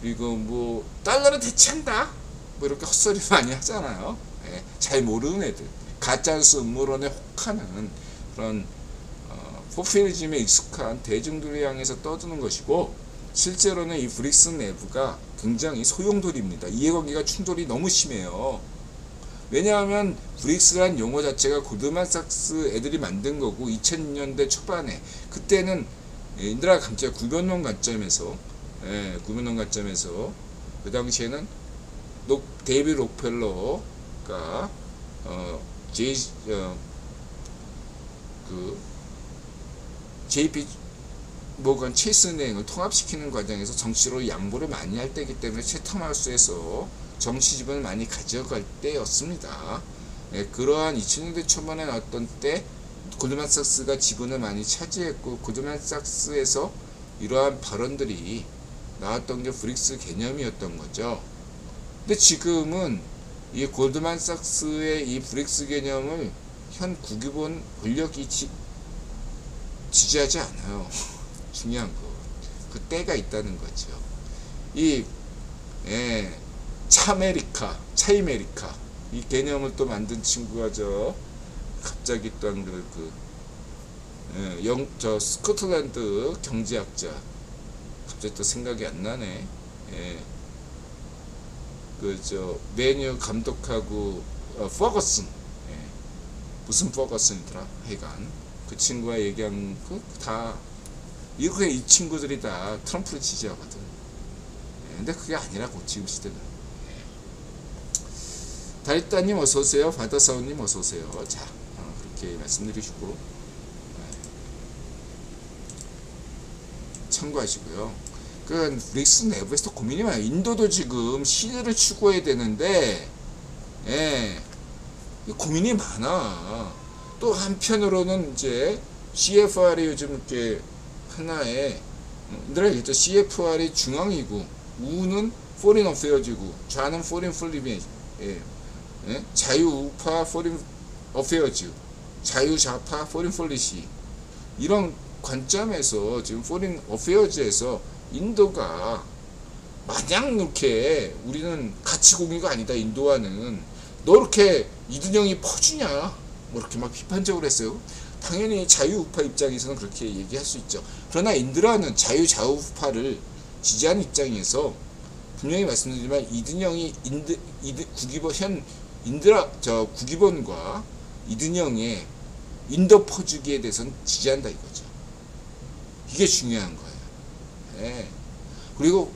그리고 뭐 달러를 대체한다. 뭐 이렇게 헛소리 많이 하잖아요. 잘 모르는 애들, 가짜뉴스 음모론에 혹하는 그런 포퓰리즘에 익숙한 대중들을 향해서 떠드는 것이고, 실제로는 이 브릭스 내부가 굉장히 소용돌이입니다. 이해관계가 충돌이 너무 심해요. 왜냐하면 브릭스란 용어 자체가 골드만삭스 애들이 만든 거고 2000년대 초반에 그때는 인드라 감자 구변론 관점에서 그 당시에는 데이비드 록펠러가 JP 모건 체이스 은행을 통합시키는 과정에서 정치로 양보를 많이 할 때이기 때문에 채텀하우스에서 정치 지분을 많이 가져갈 때였습니다. 그러한 2000년대 초반에 나왔던 때 골드만삭스가 지분을 많이 차지했고, 골드만삭스에서 이러한 발언들이 나왔던 게 브릭스 개념이었던 거죠. 근데 지금은 이 골드만삭스의 이 브릭스 개념을 현 국유본 권력이 지지하지 않아요. 중요한 거. 그 때가 있다는 거죠. 이 차메리카 이 개념을 또 만든 친구가 갑자기 또 한 스코틀랜드 경제학자, 갑자기 또 생각이 안 나네. 메뉴 감독하고 퍼거슨, 무슨 퍼거슨이더라. 하여간 그 친구가 얘기한 이 친구들이 다 트럼프를 지지하거든. 근데 그게 아니라고 지금 시대는. 다리따님 어서오세요. 바다사우님 어서오세요. 자, 그렇게 말씀드리시고 참고하시고요. 그 브릭스 내부에서 고민이 많아요. 인도도 지금 시대를 추구해야 되는데 고민이 많아. 또 한편으로는 이제 CFR이 요즘 이렇게 하나의 인드라가 있죠. CFR이 중앙이고 우는 포린 어페어즈고 좌는 포린 폴리비, 자유우파 포린 어페어즈, 자유좌파 포린 폴리시, 이런 관점에서 지금 포린 어페어즈에서 인도가 마냥 이렇게 우리는 가치 공유가 아니다. 인도와는 너 이렇게 이든영이 퍼주냐 뭐 이렇게 막 비판적으로 했어요. 당연히 자유우파 입장에서는 그렇게 얘기할 수 있죠. 그러나 인드라는 자유좌우파를 지지하는 입장에서 분명히 말씀드리지만 이든영이 국기본과 이든영의 인도 퍼주기에 대해서는 지지한다 이거죠. 이게 중요한 거예요. 그리고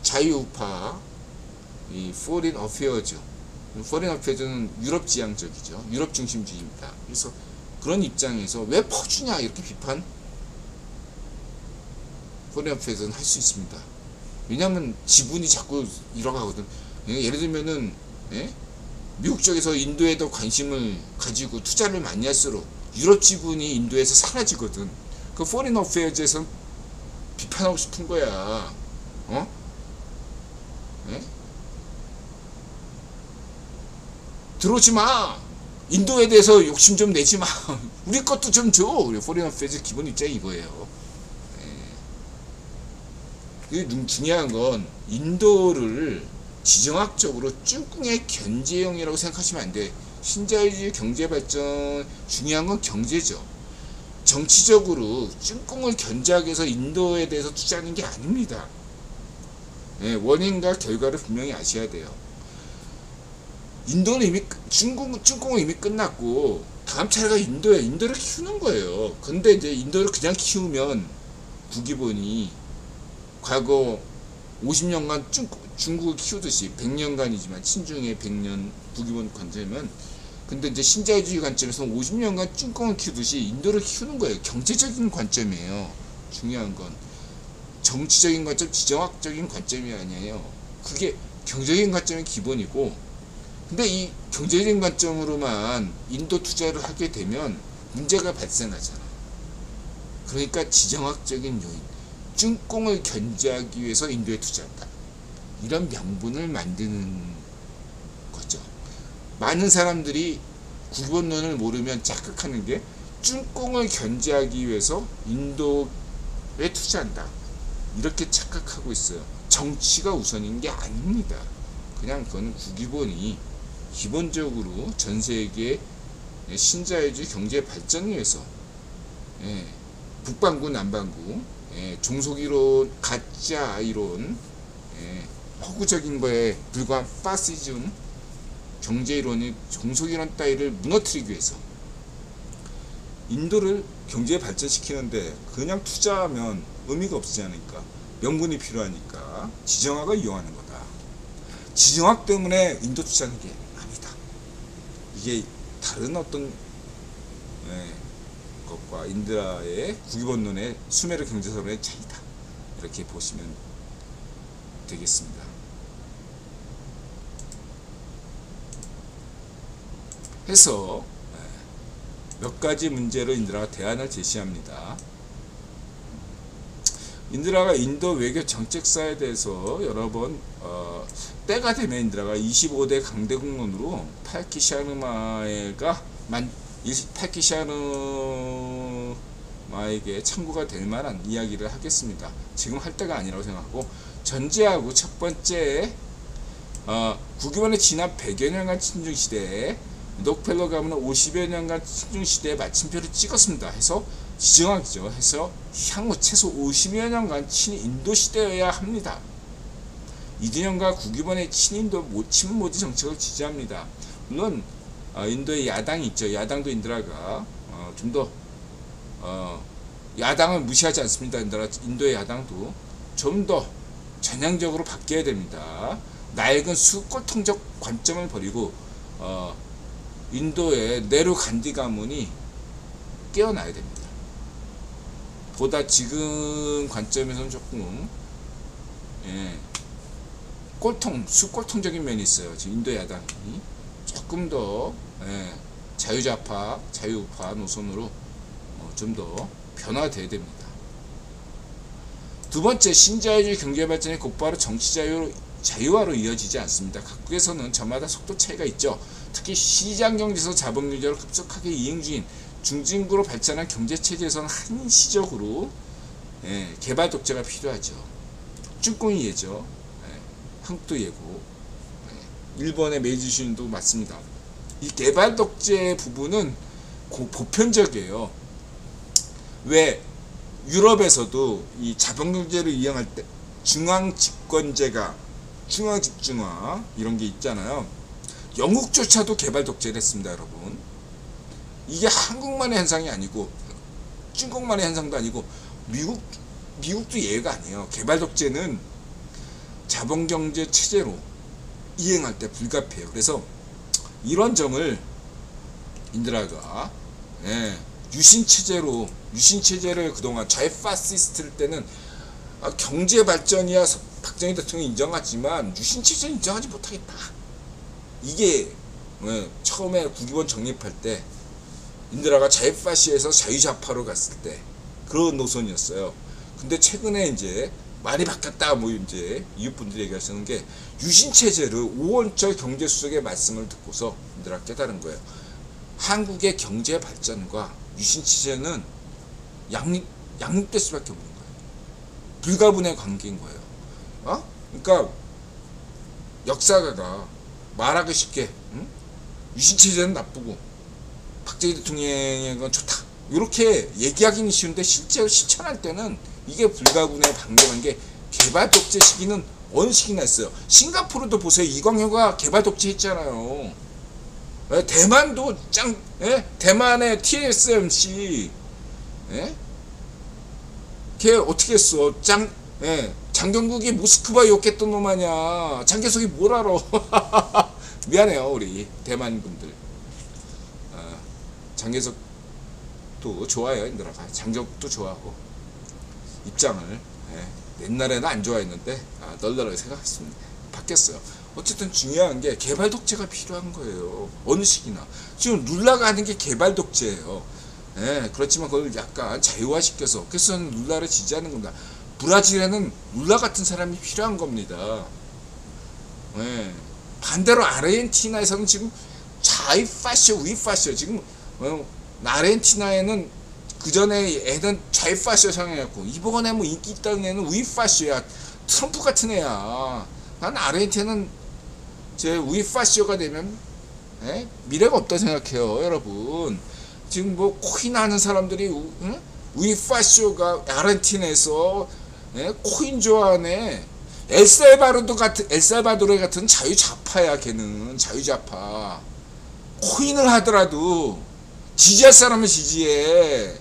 자유우파 이 포린 어페어즈는 유럽 지향적이죠. 유럽 중심주의입니다. 그래서 그런 입장에서 왜 퍼주냐 이렇게 비판 포린 어페어즈는 할 수 있습니다. 왜냐하면 지분이 자꾸 잃어가거든. 예를 들면은 미국 쪽에서 인도에 더 관심을 가지고 투자를 많이 할수록 유럽 지분이 인도에서 사라지거든. 그 포린 어페어즈에서 비판하고 싶은 거야. 어? 예? 들어오지 마. 인도에 대해서 욕심 좀 내지 마. 우리 것도 좀 줘. 우리 포린 어페어즈 기본 입장이 이거예요. 예. 중요한 건 인도를 지정학적으로 쭈꿍의 견제용이라고 생각하시면 안 돼. 신자유주의 경제발전 중요한 건 경제죠. 정치적으로 쭈꿍을 견제하기 위해서 인도에 대해서 투자하는 게 아닙니다. 예, 원인과 결과를 분명히 아셔야 돼요. 인도는 이미 쭈꿍은 이미 끝났고 다음 차례가 인도야. 인도를 키우는 거예요. 근데 이제 인도를 그냥 키우면 구기본이 과거 50년간 중국을 키우듯이 100년간이지만 친중의 100년 북이본 관점이면, 근데 이제 신자유주의 관점에서는 50년간 쭈꿍을 키우듯이 인도를 키우는 거예요. 경제적인 관점이에요. 중요한 건 정치적인 관점, 지정학적인 관점이 아니에요. 그게 경제적인 관점이 기본이고, 근데 이 경제적인 관점으로만 인도 투자를 하게 되면 문제가 발생하잖아. 그러니까 지정학적인 요인, 쭈꿍을 견제하기 위해서 인도에 투자한다. 이런 명분을 만드는 거죠. 많은 사람들이 구본론을 모르면 착각하는 게 쭈꿍을 견제하기 위해서 인도에 투자한다. 이렇게 착각하고 있어요. 정치가 우선인 게 아닙니다. 그냥 그건 구기본이 기본적으로 전 세계 신자유주의 경제 발전을 위해서, 예, 북반구 남반구, 예, 종속이론, 가짜 이론, 예, 허구적인 거에 불과한 파시즘 경제이론이 종속이론 따위를 무너뜨리기 위해서 인도를 경제 발전시키는데 그냥 투자하면 의미가 없지 않으니까 명분이 필요하니까 지정학을 이용하는 거다. 지정학 때문에 인도 투자하는 게 아니다. 이게 다른 어떤, 예, 것과 인드라의 구기본론의 수메르 경제설의 차이다. 이렇게 보시면 되겠습니다. 해서 몇 가지 문제로 인드라가 대안을 제시합니다. 인드라가 인도 외교 정책사에 대해서 여러 번 때가 되면 인드라가 25대 강대국론으로 팔키 샤르마에게 참고가 될 만한 이야기를 하겠습니다. 지금 할 때가 아니라고 생각하고, 전제하고 첫 번째, 구기본의 지난 100여 년간 친중시대에 록펠러 가문은 50여 년간 친중시대에 마침표를 찍었습니다. 해서 지정학이죠. 해서 향후 최소 50여 년간 친인도시대여야 합니다. 이두년과 구기본의 친모디 정책을 지지합니다. 물론 인도의 야당이 있죠. 야당도 인드라가 좀 더 야당을 무시하지 않습니다. 인도의 야당도 좀 더 전향적으로 바뀌어야 됩니다. 낡은 수골통적 관점을 버리고 인도의 네루 간디 가문이 깨어나야 됩니다. 보다 지금 관점에서는 조금, 예, 수골통적인 면이 있어요. 지금 인도 야당이 조금 더, 예, 자유우파 노선으로 좀 더 변화되어야 됩니다. 두 번째, 신자유주의 경제발전이 곧바로 자유화로 이어지지 않습니다. 각국에서는 저마다 속도 차이가 있죠. 특히 시장경제에서 자본주의로 급속하게 이행 중인 중진국으로 발전한 경제체제에서는 한시적으로, 예, 개발 독재가 필요하죠. 쭈꿍이 예죠. 예, 한국도 예고, 예, 일본의 메이지 슈인도 맞습니다. 이 개발 독재 부분은 보편적이에요. 왜 유럽에서도 이 자본경제를 이행할 때 중앙집권제가, 중앙집중화 이런 게 있잖아요. 영국조차도 개발 독재를 했습니다, 여러분. 이게 한국만의 현상이 아니고 중국만의 현상도 아니고 미국도 예외가 아니에요. 개발 독재는 자본경제 체제로 이행할 때 불가피해요. 그래서 이런 점을 인드라가, 예, 유신체제를 그동안 좌파시스트일 때는 경제 발전이야 박정희 대통령이 인정하지만 유신체제는 인정하지 못하겠다. 이게, 예, 처음에 구기본 정립할 때 인드라가 자유파시에서 자유좌파로 갔을 때 그런 노선이었어요. 근데 최근에 이제 말이 바뀌었다 뭐 이제 이웃분들이 얘기하시는 게 유신체제를 오원철 경제수석의 말씀을 듣고서 인드라 깨달은 거예요. 한국의 경제 발전과 유신체제는 양립될 수밖에 없는 거예요. 불가분의 관계인 거예요. 그러니까 역사가가 말하기 쉽게 유신체제는 나쁘고 박정희 대통령의 건 좋다 이렇게 얘기하기는 쉬운데 실제로 실천할 때는 이게 불가분의 관계란 게 개발 독재 시기는 어느 시기나 했어요. 싱가포르도 보세요. 이광효가 개발 독재 했잖아요. 대만도 대만의 TSMC 걔 어떻게 했어? 장경국이 모스크바 욕했던 놈 아니야. 장개석이 뭘 알아? 미안해요 우리 대만 분들. 장개석도 좋아해요 인드라가. 장경국도 좋아하고 입장을 옛날에는 안 좋아했는데 널널하게 생각했습니다. 바뀌었어요. 어쨌든 중요한 게 개발 독재가 필요한 거예요. 어느 시기나. 지금 룰라가 하는 게 개발 독재예요. 그렇지만 그걸 약간 자유화시켜서 그래서 저는 룰라를 지지하는 겁니다. 브라질에는 룰라 같은 사람이 필요한 겁니다. 반대로 아르헨티나에서는 지금 좌이파쇼 우이파쇼 지금 아르헨티나에는 그 전에 애는 좌이파쇼 성향이었고 이번에 뭐 인기 있다는 애는 우이파쇼야. 트럼프 같은 애야. 난 아르헨티나는 제 우이파쇼가 되면 미래가 없다 생각해요 여러분. 지금 뭐 코인 하는 사람들이 우이파쇼가 아르헨티나에서 코인 좋아하네. 엘살바도르 같은 자유좌파야. 걔는 자유좌파. 코인을 하더라도 지지할 사람은 지지해.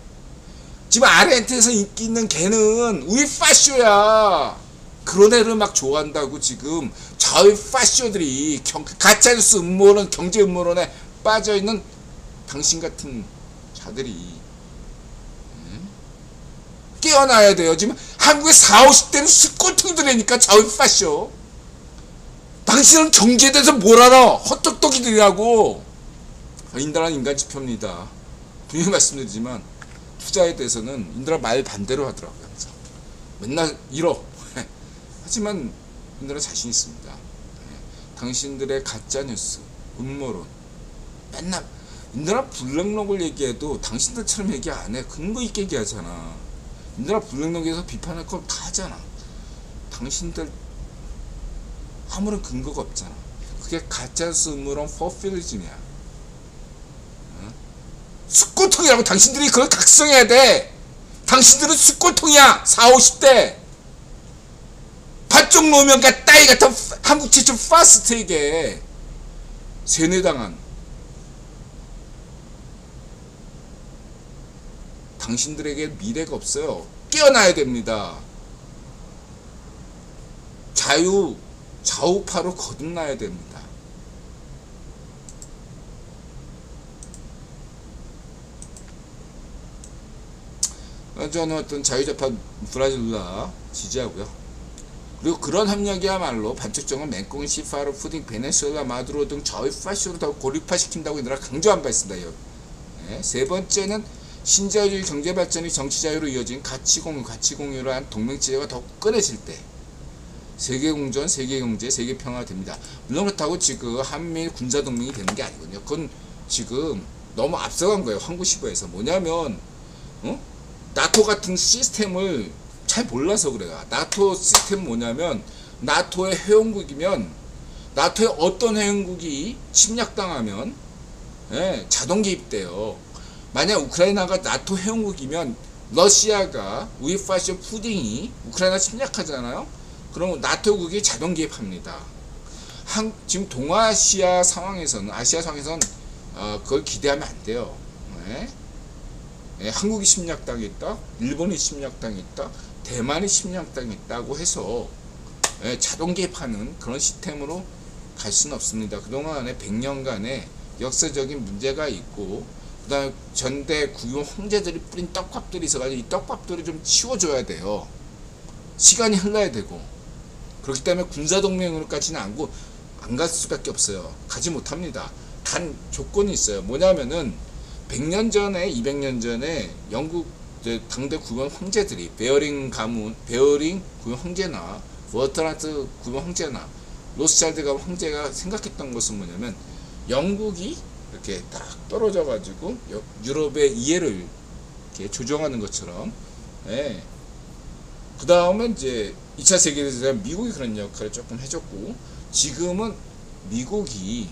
지금 아르헨티나에서 인기 있는 걔는 우이파쇼야. 그런 애를 막 좋아한다고 지금 좌우파쇼들이 가짜뉴스 음모론 경제 음모론에 빠져있는 당신 같은 자들이 깨어나야 돼요. 지금 한국의 40, 50대는 숯골통들이니까 좌우파쇼. 당신은 경제에 대해서 뭘 알아? 헛똑똑이들이라고. 인드라는 인간 지표입니다. 분명히 말씀드리지만 투자에 대해서는 인드라 말 반대로 하더라고요. 항상. 맨날 잃어. 하지만 인드라 자신 있습니다. 당신들의 가짜뉴스, 음모론 맨날 인드라 블랙록을 얘기해도 당신들처럼 얘기 안 해. 근거 있게 얘기하잖아. 인드라 블랙록에서 비판할 거 다 하잖아. 당신들 아무런 근거가 없잖아. 그게 가짜뉴스, 음모론, 퍼필리즘이야. 숯골통이라고. 당신들이 그걸 각성해야 돼. 당신들은 숯골통이야. 40, 50대 밭종 노면과 따위 같은 한국 최초 파스트에게 세뇌당한 당신들에게 미래가 없어요. 깨어나야 됩니다. 좌우파로 거듭나야 됩니다. 저는 어떤 자유좌파 브라질라 지지하고요. 그리고 그런 협력이야말로 반쪽정은 맹꽁, 시파르, 푸딩, 베네수엘라, 마두로 등 좌우파쇼로 더 고립화시킨다고 인드라 강조한 바 있습니다. 세 번째는 신자유주의 경제발전이 정치자유로 이어진 가치공유를 한 동맹체제가 더욱 꺼내질 때 세계공전, 세계경제, 세계평화가 됩니다. 물론 그렇다고 지금 한미 군사동맹이 되는 게 아니거든요. 그건 지금 너무 앞서간 거예요. 환구시보에서. 뭐냐면 나토 같은 시스템을 잘 몰라서 그래요. 나토 시스템 뭐냐면 나토의 회원국이면 나토의 어떤 회원국이 침략당하면 자동 개입돼요. 만약 우크라이나가 나토 회원국이면 러시아가 우이파쇼 푸딩이 우크라이나 침략하잖아요. 그럼 나토국이 자동 개입합니다. 지금 동아시아 상황에서는 그걸 기대하면 안 돼요. 한국이 침략당했다, 일본이 침략당했다, 대만이 침략당했다고 해서 자동 개입하는 그런 시스템으로 갈 수는 없습니다. 그동안에 100년간의 역사적인 문제가 있고 그 다음에 전대 구용 황제들이 뿌린 떡밥들이 있어가지고 이 떡밥들을 좀 치워줘야 돼요. 시간이 흘러야 되고 그렇기 때문에 군사동맹으로까지는 안 갈 수밖에 없어요. 가지 못합니다. 단 조건이 있어요. 뭐냐면은 100년 전에 200년 전에 영국 당대 국왕 황제들이 베어링 국왕 황제나 워터라트 국왕 황제나 로스차일드 가문 황제가 생각했던 것은 뭐냐면 영국이 이렇게 딱 떨어져 가지고 유럽의 이해를 이렇게 조정하는 것처럼, 예. 그 다음에 이제 2차 세계대전 미국이 그런 역할을 조금 해줬고, 지금은 미국이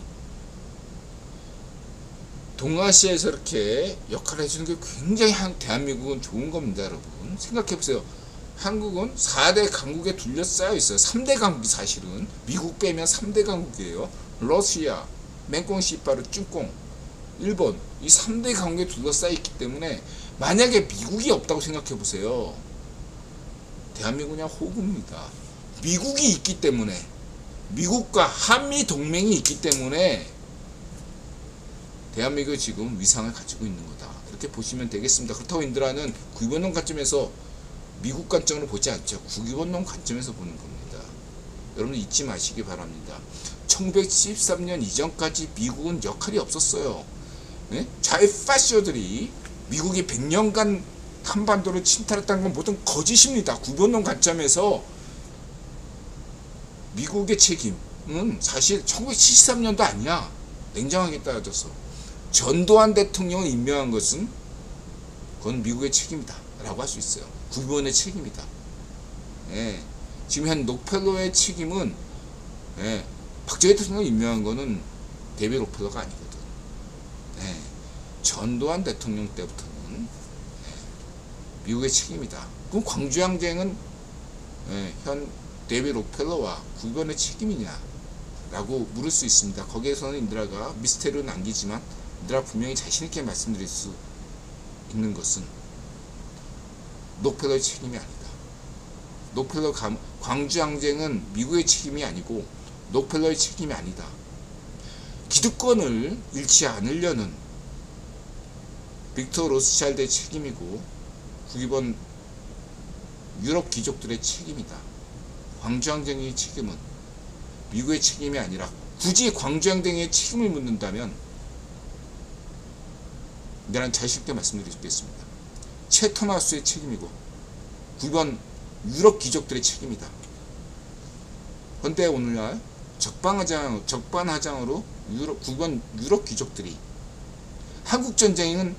동아시아에서 이렇게 역할을 해주는 게 굉장히 대한민국은 좋은 겁니다. 여러분 생각해보세요. 한국은 4대 강국에 둘러싸여 있어요. 3대 강국이 사실은 미국 빼면 3대 강국이에요. 러시아, 맹꽁시빠르, 쭈꽁, 일본, 이 3대 강국에 둘러싸여 있기 때문에 만약에 미국이 없다고 생각해보세요. 대한민국은 그냥 호구입니다. 미국이 있기 때문에, 미국과 한미 동맹이 있기 때문에 대한민국이 지금 위상을 가지고 있는 거다. 그렇게 보시면 되겠습니다. 그렇다고 인드라는 구기본론 관점에서 미국 관점으로 보지 않죠. 구기본론 관점에서 보는 겁니다. 여러분 잊지 마시기 바랍니다. 1973년 이전까지 미국은 역할이 없었어요. 네? 좌파시오들이 미국이 100년간 한반도를 침탈했다는 건 모든 거짓입니다. 구기본론 관점에서 미국의 책임은 사실 1973년도 아니야. 냉정하게 따져서 전두환 대통령을 임명한 것은 그건 미국의 책임이다 라고 할 수 있어요. 구기본의 책임이다. 예. 지금 현 록펠러의 책임은, 예, 박정희 대통령을 임명한 거는 데이비드 록펠러가 아니거든. 예. 전두환 대통령 때부터는, 예, 미국의 책임이다. 그럼 광주항쟁은, 예, 현 데이비드 록펠러와 구기본의 책임이냐 라고 물을 수 있습니다. 거기에서는 인드라가 미스테리를 남기지만 인드라 분명히 자신있게 말씀드릴 수 있는 것은 록펠러의 책임이 아니다. 록펠러 광주항쟁은 미국의 책임이 아니고 록펠러의 책임이 아니다. 기득권을 잃지 않으려는 빅터 로스차일드의 책임이고 구기본 유럽 귀족들의 책임이다. 광주항쟁의 책임은 미국의 책임이 아니라, 굳이 광주항쟁의 책임을 묻는다면 내가 자신있게 말씀드리겠습니다. 채 토마스의 책임이고 구기본 유럽 귀족들의 책임이다. 그런데 오늘날 적반하장으로 구기본 유럽 귀족들이 한국전쟁은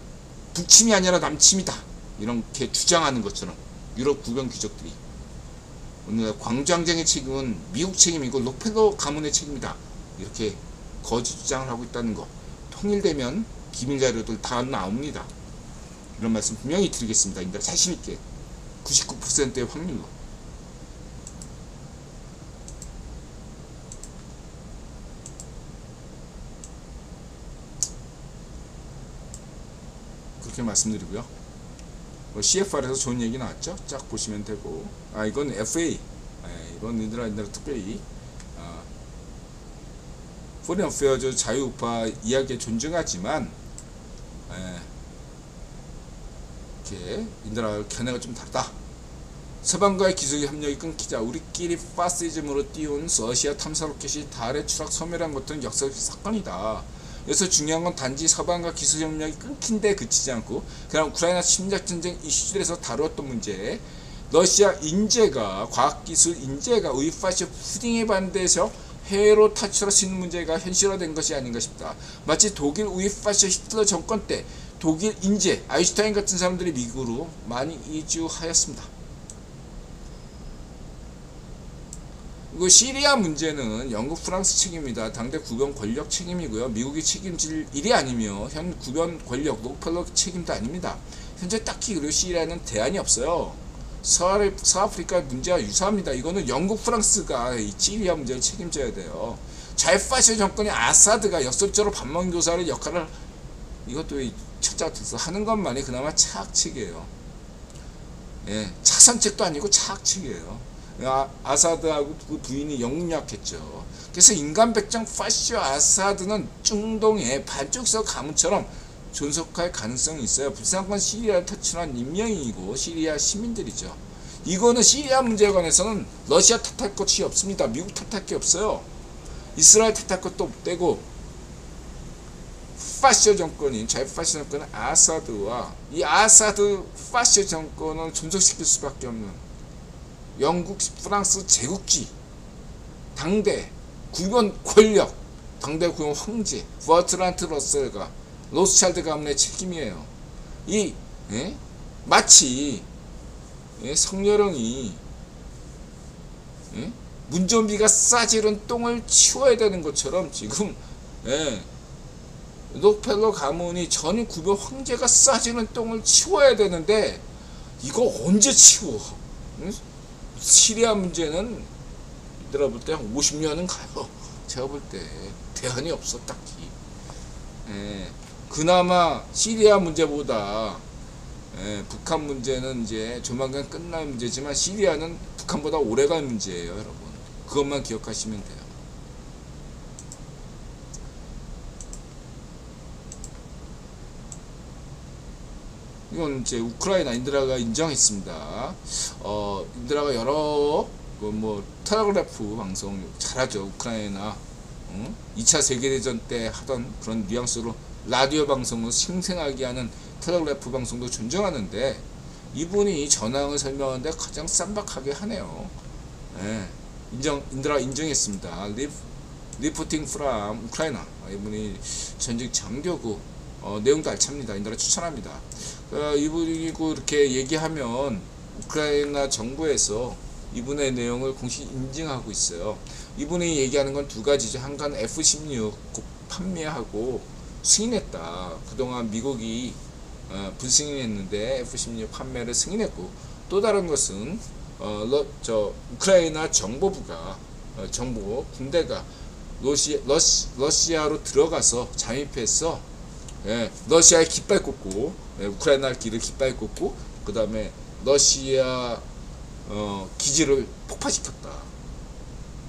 북침이 아니라 남침이다 이렇게 주장하는 것처럼 유럽 구기본 귀족들이 오늘 광주항쟁의 책임은 미국 책임이고 록펠러 가문의 책임이다 이렇게 거짓 주장을 하고 있다는 거, 통일되면 기밀자료들 다 나옵니다. 이런 말씀 분명히 드리겠습니다. 인들 자신있게 99%의 확률로. 그렇게 말씀드리고요. CFR에서 좋은 얘기 나왔죠? 쫙 보시면 되고, 이건 FA, 이건 인드라 특별히 포리언 어페어즈 자유우파 이야기에 존중하지만, 이렇게 인드라 견해가 좀 다르다. 서방과의 기술 협력이 끊기자 우리끼리 파시즘으로 띄운 러시아 탐사 로켓이 달에 추락 섬멸한 것은 역사적 사건이다. 그래서 중요한 건 단지 서방과 기술 협력이 끊긴 데 그치지 않고 그냥 우크라이나 침략전쟁 이슈들에서 다루었던 문제, 러시아 인재가, 과학기술 인재가 우이파시 푸딩에 반대해서 해외로 탈출할 수 있는 문제가 현실화된 것이 아닌가 싶다. 마치 독일 우이파시 히틀러 정권 때 독일 인재, 아인슈타인 같은 사람들이 미국으로 많이 이주하였습니다. 그리고 시리아 문제는 영국, 프랑스 책임입니다. 당대 구변 권력 책임이고요. 미국이 책임질 일이 아니며 현 구변 권력, 록펠러 책임도 아닙니다. 현재 딱히 그리고 시리아는 대안이 없어요. 서아프리카 문제와 유사합니다. 이거는 영국, 프랑스가 이 시리아 문제를 책임져야 돼요. 좌파시 정권의 아사드가 역설적으로 반문교사의 역할을, 이것도 첫자트에서 하는 것만이 그나마 차악책이에요. 예, 차선책도 아니고 차악책이에요. 아사드하고 그 부인이 영약했죠. 그래서 인간 백정 파시오 아사드는 중동의 반쪽에서 가문처럼 존속할 가능성이 있어요. 불쌍한 건 시리아를 탈출한 인명이고 시리아 시민들이죠. 이거는 시리아 문제에 관해서는 러시아 탓할 것이 없습니다. 미국 탓할 게 없어요. 이스라엘 탓할 것도 없대고 파시오 정권인 좌파시오 정권은 아사드와 이 아사드 파시오 정권을 존속시킬 수밖에 없는 영국, 프랑스 제국주의 당대 구현 권력, 당대 구현 황제 버트란트 러셀과 로스차일드 가문의 책임이에요. 이 마치 성녀령이 문좀비가 싸지른 똥을 치워야 되는 것처럼 지금 록펠러 가문이 전임 구별 황제가 싸지는 똥을 치워야 되는데 이거 언제 치워? 시리아 문제는 얘들아 볼 때 한 50년은 가요. 제가 볼 때 대안이 없어 딱히. 그나마 시리아 문제보다 북한 문제는 이제 조만간 끝날 문제지만 시리아는 북한보다 오래갈 문제예요, 여러분. 그것만 기억하시면 돼요. 이건 이제 우크라이나 인드라가 인정했습니다. 인드라가 여러 텔레그래프 방송 잘하죠. 우크라이나 2차 세계대전 때 하던 그런 뉘앙스로 라디오 방송을 생생하게 하는 텔레그래프 방송도 존중하는데 이분이 전황을 설명하는데 가장 쌈박하게 하네요. 인드라 인정했습니다. 리포팅 프롬 우크라이나. 이분이 전직 장교고 내용도 알찹니다. 인드라 추천합니다. 이분이고 이렇게 얘기하면 우크라이나 정부에서 이분의 내용을 공식 인증하고 있어요. 이분이 얘기하는 건 두 가지죠. 한 건 F-16 판매하고 승인했다. 그동안 미국이 불승인했는데 F-16 판매를 승인했고, 또 다른 것은 우크라이나 정보부가 군대가 러시아로 들어가서 잠입해서 러시아에 깃발 꽂고 우크라이나 길을 깃발 꽂고 그 다음에 러시아 기지를 폭파시켰다.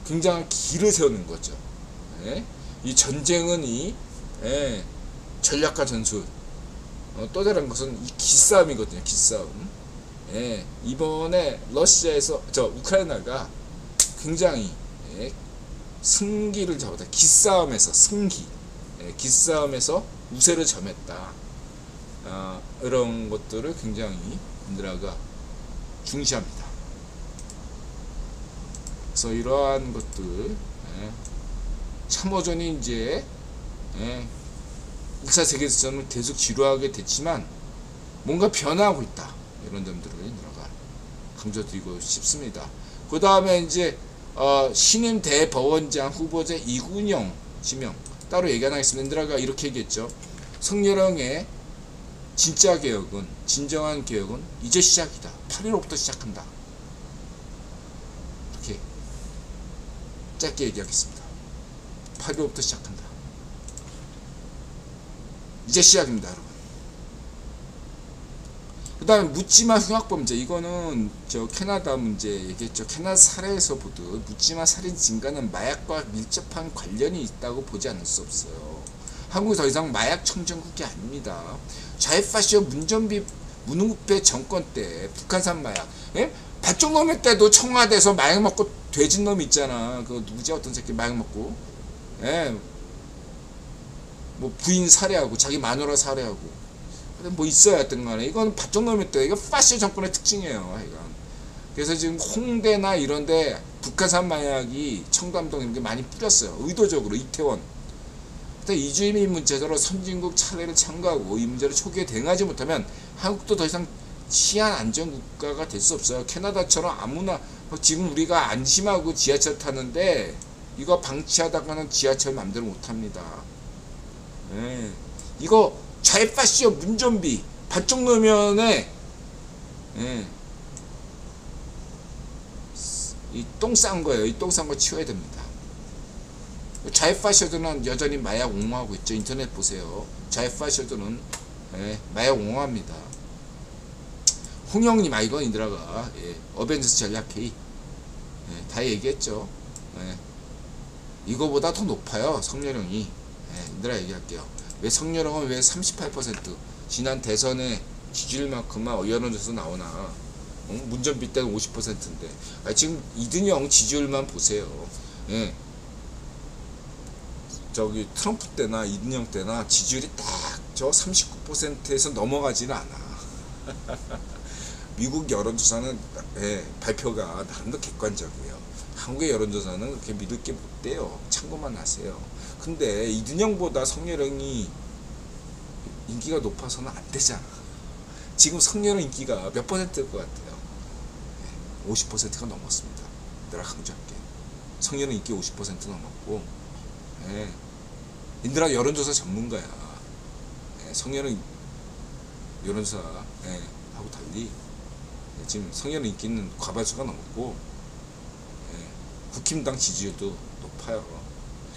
굉장한 기를 세우는 거죠. 이 전쟁은 이 전략과 전술, 또 다른 것은 이 기싸움이거든요. 기싸움. 이번에 우크라이나가 굉장히 승기를 잡았다. 기싸움에서 승기, 기싸움에서 우세를 점했다. 이런 것들을 굉장히 인드라가 중시합니다. 그래서 이러한 것들, 참호전이 이제 1차 세계대전을 계속 지루하게 됐지만 뭔가 변화하고 있다. 이런 점들을 인드라가 강조드리고 싶습니다. 그 다음에 이제 신임 대법원장 후보자 이군영 지명 따로 얘기 안 하겠습니다. 인드라가 이렇게 얘기했죠. 성렬형의 진짜 개혁은, 진정한 개혁은 이제 시작이다. 8.15부터 시작한다. 이렇게 짧게 얘기하겠습니다. 8.15부터 시작한다. 이제 시작입니다, 여러분. 그 다음에 묻지마 흉악범죄. 이거는 캐나다 문제 얘기했죠. 캐나다 사례에서 보듯 묻지마 살인 증가는 마약과 밀접한 관련이 있다고 보지 않을 수 없어요. 한국이 더 이상 마약 청정국이 아닙니다. 좌파시오 문전비 문후배 정권 때 북한산 마약, 박정놈의 때도 청와대에서 마약 먹고 돼진 놈 있잖아. 그 누구지? 어떤 새끼 마약 먹고, 뭐 부인 살해하고 자기 마누라 살해하고, 뭐 있어야 했던 간에 이건 박정놈의 때, 이거 파시오 정권의 특징이에요. 이건. 그래서 지금 홍대나 이런데 북한산 마약이 청담동 이렇게 많이 뿌렸어요. 의도적으로. 이태원. 이주민 문제로 선진국 차례를 참가하고 이 문제를 초기에 대응하지 못하면 한국도 더 이상 치안 안전 국가가 될 수 없어요. 캐나다처럼 아무나 지금 우리가 안심하고 지하철 타는데 이거 방치하다가는 지하철 맘대로 못합니다. 이거 좌파시오 문좀비 밭종노면에 이 똥 싼 거예요. 이 똥 싼 거 치워야 됩니다. 좌파시오들은 여전히 마약 옹호하고 있죠. 인터넷 보세요. 좌파시오들은 마약 옹호합니다. 홍영님, 이건 인드라가 어벤져스 전략 회의 다 얘기했죠. 이거보다 더 높아요. 성렬형이. 인드라 얘기할게요. 왜 성렬형은 왜 38% 지난 대선에 지지율만큼만 여론조사 나오나. 문전비 때는 50%인데 지금 이든영 지지율만 보세요. 저기 트럼프 때나 이준영 때나 지지율이 딱 저 39%에서 넘어가지는 않아. 미국 여론조사는 발표가 나름대로 객관적이에요. 한국의 여론조사는 그렇게 믿을 게 못 돼요. 참고만 하세요. 근데 이준영보다 성렬형이 인기가 높아서는 안 되잖아. 지금 성렬형 인기가 몇 퍼센트일 것 같아요? 50%가 넘었습니다. 내가 강조할게. 성렬형 인기 50% 넘었고, 인들아 여론조사 전문가야. 성렬형 여론조사 하고 달리 지금 성렬형 인기는 과반수가 넘었고, 국힘당 지지율도 높아요.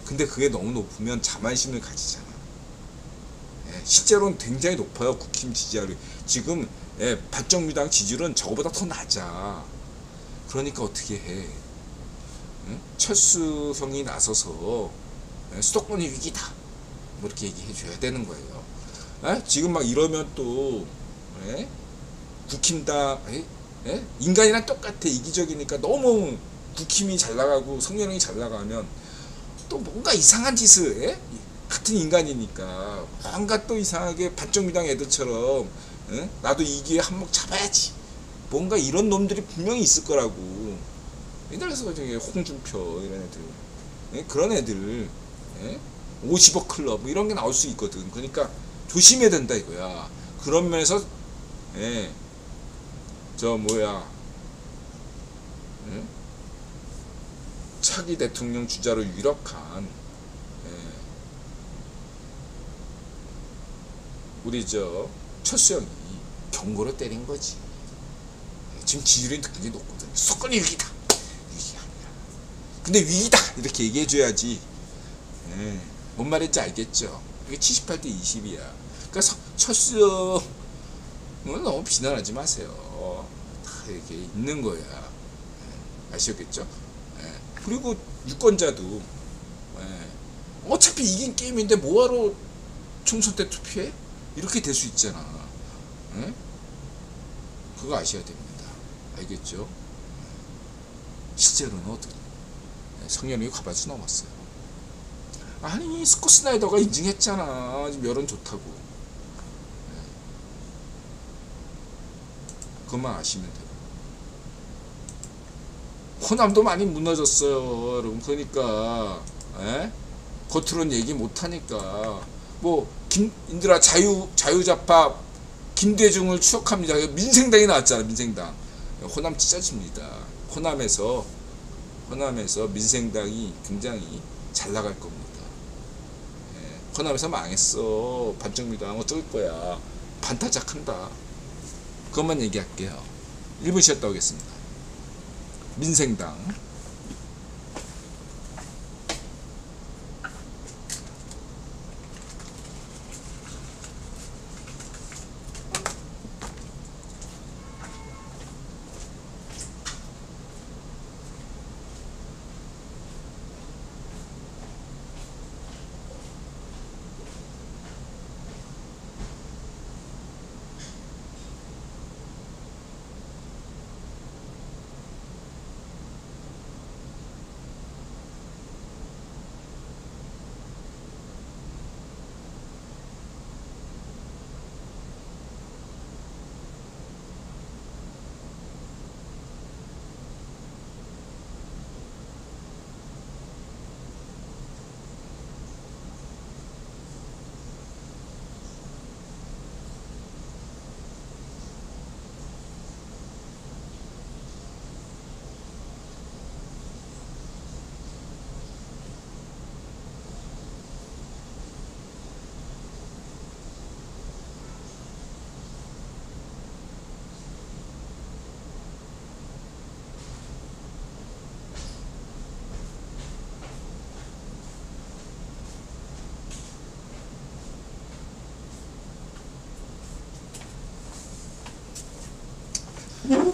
근데 그게 너무 높으면 자만심을 가지잖아. 실제로는 굉장히 높아요. 국힘 지지율이 지금 발정미당 지지율은 저거보다 더 낮아. 그러니까 어떻게 해? 철수 형이 나서서 수도권이 위기다 뭐 이렇게 얘기해 줘야 되는 거예요. 지금 막 이러면 또 국힘당 인간이랑 똑같아. 이기적이니까 너무 국힘이 잘 나가고 성렬형이 잘 나가면 또 뭔가 이상한 짓을 같은 인간이니까 뭔가 또 이상하게 반정미당 애들처럼 나도 이 기회에 한몫 잡아야지 뭔가 이런 놈들이 분명히 있을 거라고. 옛날에서 저기 홍준표 이런 애들 그런 애들 50억 클럽 뭐 이런 게 나올 수 있거든. 그러니까 조심해야 된다 이거야. 그런 면에서 저 뭐야 차기 대통령 주자로 유력한 우리 저 철수 형이 경고를 때린 거지. 지금 지지율이 굉장히 높거든. 수도권이 위기다. 위기가 아니라. 근데 위기다 이렇게 얘기해줘야지. 뭔 말인지 알겠죠. 이게 78대 20이야. 그러니까 철수 형은 너무 비난하지 마세요. 다 이렇게 있는 거야. 아시겠죠? 그리고 유권자도 어차피 이긴 게임인데 뭐하러 총선 때 투표해? 이렇게 될 수 있잖아. 그거 아셔야 됩니다. 알겠죠? 실제로는 어떻게 성렬형이 과반수 넘었어요. 아니 스콧 스나이더가 인증했잖아. 지금 여론 좋다고. 그것만 아시면 돼요. 호남도 많이 무너졌어요 여러분. 그러니까 겉으로는 얘기 못하니까 뭐 인들아 자유좌파 김대중을 추억합니다. 민생당이 나왔잖아. 민생당. 호남 찢어집니다. 호남에서 민생당이 굉장히 잘 나갈 겁니다. 호남에서 망했어. 반정미당 어쩔 거야. 반타작한다. 그것만 얘기할게요. 1분 쉬었다 오겠습니다. 민생당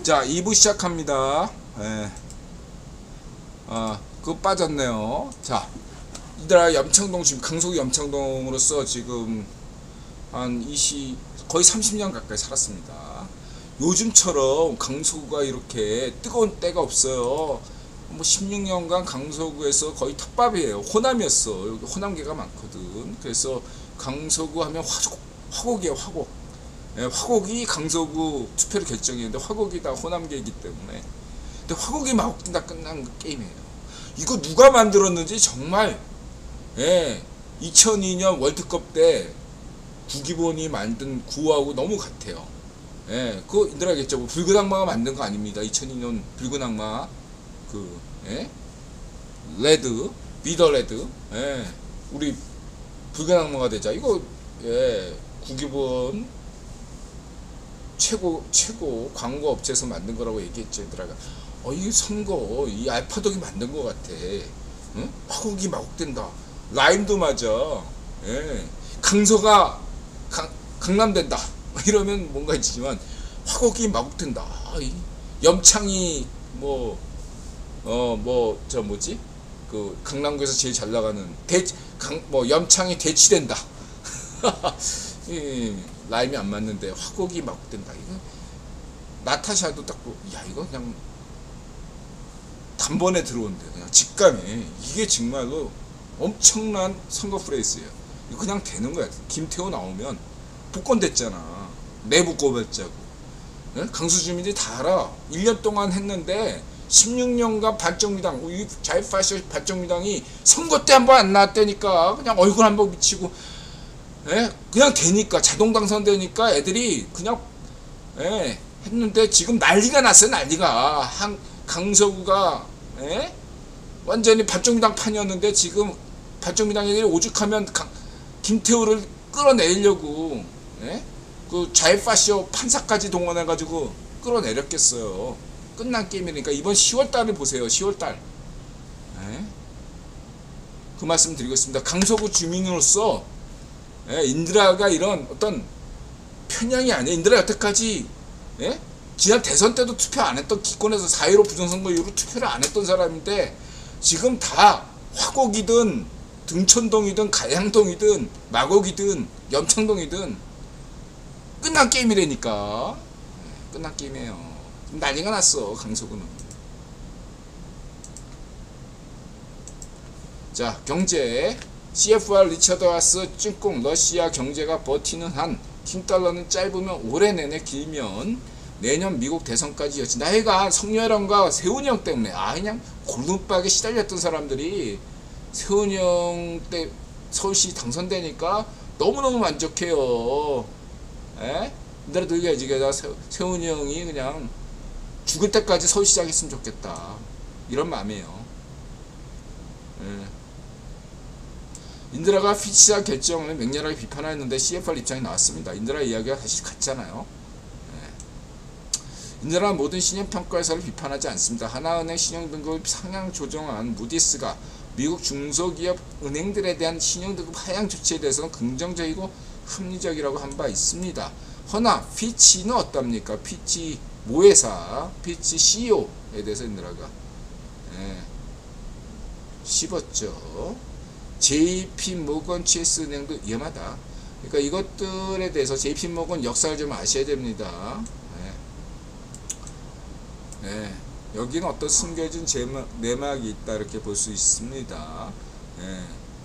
자 2부 시작합니다. 그거 빠졌네요. 자 이들아 염창동 지금 강서구 염창동으로서 지금 한 거의 30년 가까이 살았습니다. 요즘처럼 강서구가 이렇게 뜨거운 때가 없어요. 뭐 16년간 강서구에서 거의 톱밥이에요. 호남이었어. 여기 호남계가 많거든. 그래서 강서구 하면 화곡이에요. 화곡. 예, 화곡이 강서구 투표를 결정했는데 화곡이 다 호남계이기 때문에. 근데 화곡이 막 다 끝난 게임이에요. 이거 누가 만들었는지 정말 2002년 월드컵 때 구기본이 만든 구호하고 너무 같아요. 그거 인들 알겠죠? 뭐 붉은 악마가 만든 거 아닙니다. 2002년 붉은 악마 레드 비더 레드 우리 붉은 악마가 되자. 이거 구기본 최고 광고 업체에서 만든 거라고 얘기했죠. 얘들아가 이 선거 이 알파독이 만든 거 같아. 응? 화곡이 마곡된다. 라임도 맞아. 강서가 강남된다. 이러면 뭔가 있지만 화곡이 마곡된다. 염창이 그 강남구에서 제일 잘 나가는 염창이 대치된다. 라임이 안 맞는데 화곡이 마곡된다. 이거 나타샤도 딱 이거 그냥 단번에 들어온대. 그냥 직감에. 이게 정말로 엄청난 선거 프레이스예요. 이거 그냥 되는 거야. 김태호 나오면 복권 됐잖아. 내부 고발자고. 강수 주민들이 다 알아. 1년 동안 했는데 16년간 반정미당, 자유파시 반정미당이 선거 때 한 번 안 나왔다니까. 그냥 얼굴 한 번 비치고 그냥 되니까 자동 당선되니까 애들이 그냥 했는데 지금 난리가 났어요. 난리가. 강서구가 완전히 반정미당 판이었는데 지금 반정미당 애들이 오죽하면 김태우를 끌어내려고 그 자유파시오 판사까지 동원해가지고 끌어내렸겠어요. 끝난 게임이니까 이번 10월달을 보세요. 10월달. 그 말씀 드리고 있습니다. 강서구 주민으로서 인드라가 이런 어떤 편향이 아니에요. 인드라 여태까지 지난 대선 때도 투표 안 했던 기권에서 4.15 부정선거 이후로 투표를 안 했던 사람인데 지금 다 화곡이든 등촌동이든 가양동이든 마곡이든 염창동이든 끝난 게임이라니까. 끝난 게임이에요. 난리가 났어 강서구는. 자, 경제 CFR 리처드 하스 ጭ꽁 러시아 경제가 버티는 한 킹달러는 짧으면 올해 내내 길면 내년 미국 대선까지 여지. 나이가 성렬형과 세훈이 형 때문에 그냥 골든박에 시달렸던 사람들이 세훈이 형 때 서울시 당선되니까 너무너무 만족해요. 이대로 들려야지. 세훈이 형이 그냥 죽을 때까지 서울시장 했으면 좋겠다. 이런 마음이에요. 인드라가 피치사 결정을 맹렬하게 비판하였는데 CFR 입장이 나왔습니다. 인드라 이야기가 다시 같잖아요. 인드라는 모든 신용평가회사를 비판하지 않습니다. 하나은행 신용등급을 상향 조정한 무디스가 미국 중소기업 은행들에 대한 신용등급 하향 조치에 대해서는 긍정적이고 합리적이라고 한 바 있습니다. 허나 피치는 어떻습니까? 피치 모회사, 피치 CEO에 대해서 인드라가 씹었죠. JP모건 체스 은행도 위험하다. 그러니까 이것들에 대해서 JP모건 역사를 좀 아셔야 됩니다. 여기는 어떤 숨겨진 내막이 있다 이렇게 볼 수 있습니다.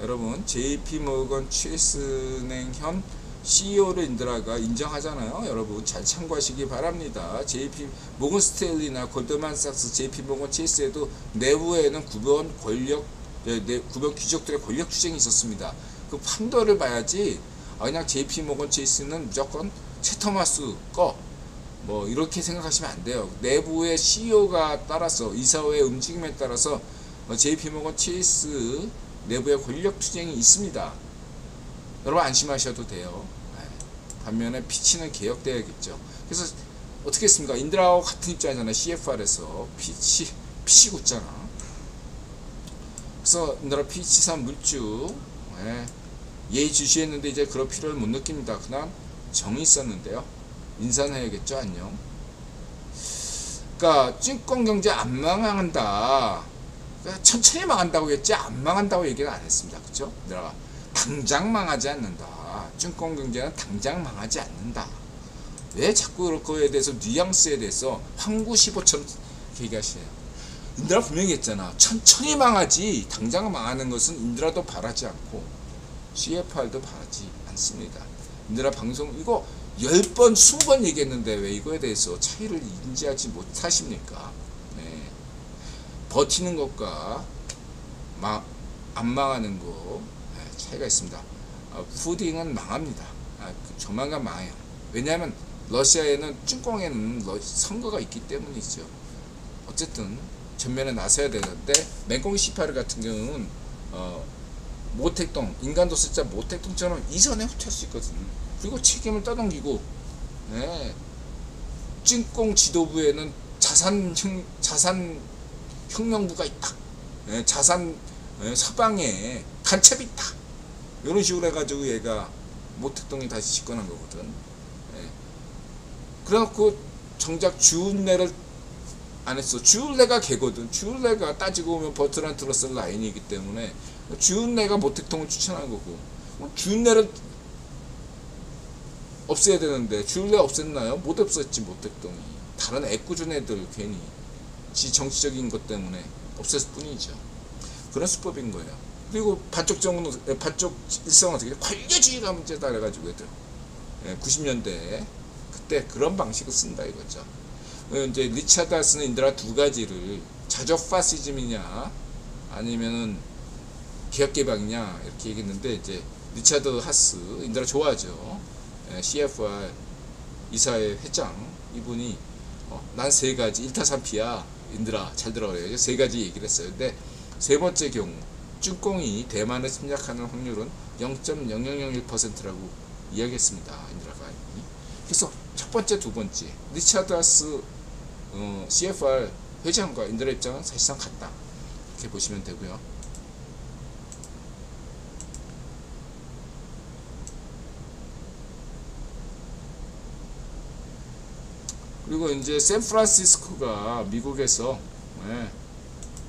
여러분 JP모건 체스 은행 현 CEO를 인드라가 인정하잖아요. 여러분 잘 참고하시기 바랍니다. JP 모건 스탠리나 골드만삭스, JP 모건 체이스에도 내부에는 구분 귀족들의 권력 투쟁이 있었습니다. 그 판도를 봐야지 그냥 JP 모건 체이스는 무조건 채터마스 뭐 이렇게 생각하시면 안 돼요. 내부의 CEO가 따라서 이사회의 움직임에 따라서 JP 모건 체이스 내부의 권력 투쟁이 있습니다. 여러분 안심하셔도 돼요. 반면에 피치는 개혁돼야겠죠. 그래서 어떻게 했습니까? 인드라하고 같은 입장이잖아요. CFR에서 피치 굳잖아. 그래서 인드라 피치산 물주 예의 주시했는데 이제 그럴 필요를 못 느낍니다. 그냥 정이 있었는데요. 인사해야겠죠. 안녕. 그러니까 증권경제 안 망한다. 그러니까 천천히 망한다고 했지 안 망한다고 얘기는 안 했습니다. 그렇죠? 인드라가 당장 망하지 않는다. 증권경제는 당장 망하지 않는다. 왜 자꾸 그럴 거에 대해서 뉘앙스에 대해서 황구시보처럼 얘기하시네요. 인드라 분명히 했잖아. 천천히 망하지 당장 망하는 것은 인드라도 바라지 않고 CFR도 바라지 않습니다. 인드라 방송 이거 10번 20번 얘기했는데 왜 이거에 대해서 차이를 인지하지 못하십니까? 네. 버티는 것과 안 망하는 거 차이가 있습니다. 푸딩은 망합니다. 조만간 망해요. 왜냐하면 러시아에는 찐꽁에는 선거가 있기 때문이죠. 어쨌든 전면에 나서야 되는데 맹꽁 C8 같은 경우는 모택동 인간도 숫자 모택동처럼 이전에 후퇴할 수 있거든. 그리고 책임을 떠넘기고 찐꽁 지도부에는 자산 혁명부가 있다. 자산 서방에 간첩이 있다. 이런 식으로 해가지고 얘가 모택동이 다시 집권한 거거든. 그래갖고 정작 주은내를 안 했어. 주은내가 개거든. 주은내가 따지고 보면 버트란트 러셀 라인이기 때문에 주은내가 모택동을 추천한 거고 주은내를 없애야 되는데 주은내 없앴나요? 못 없앴지. 모택동이 다른 애꿎은 애들 괜히 지 정치적인 것 때문에 없앴을 뿐이죠. 그런 수법인 거예요. 그리고 반쪽 정은 반쪽 일성은 어떻게 관료주의가 문제다 그래가지고 애들 90년대에 그때 그런 방식을 쓴다 이거죠. 이제 리차드 하스는 인드라 두 가지를 자적 파시즘이냐 아니면은 개혁개방이냐 이렇게 얘기했는데 이제 리차드 하스 인드라 좋아하죠. CFR 이사회 회장 이분이 난 세 가지 1타3피야 인드라 잘 들어요. 세 가지 얘기를 했어요. 근데 세 번째 경우 쭈꽁이 대만을 침략하는 확률은 0.0001%라고 이야기했습니다. 인드라가. 그래서 첫 번째, 두 번째 리차드 하스 CFR 회장과 인드라 입장은 사실상 같다. 이렇게 보시면 되고요. 그리고 이제 샌프란시스코가 미국에서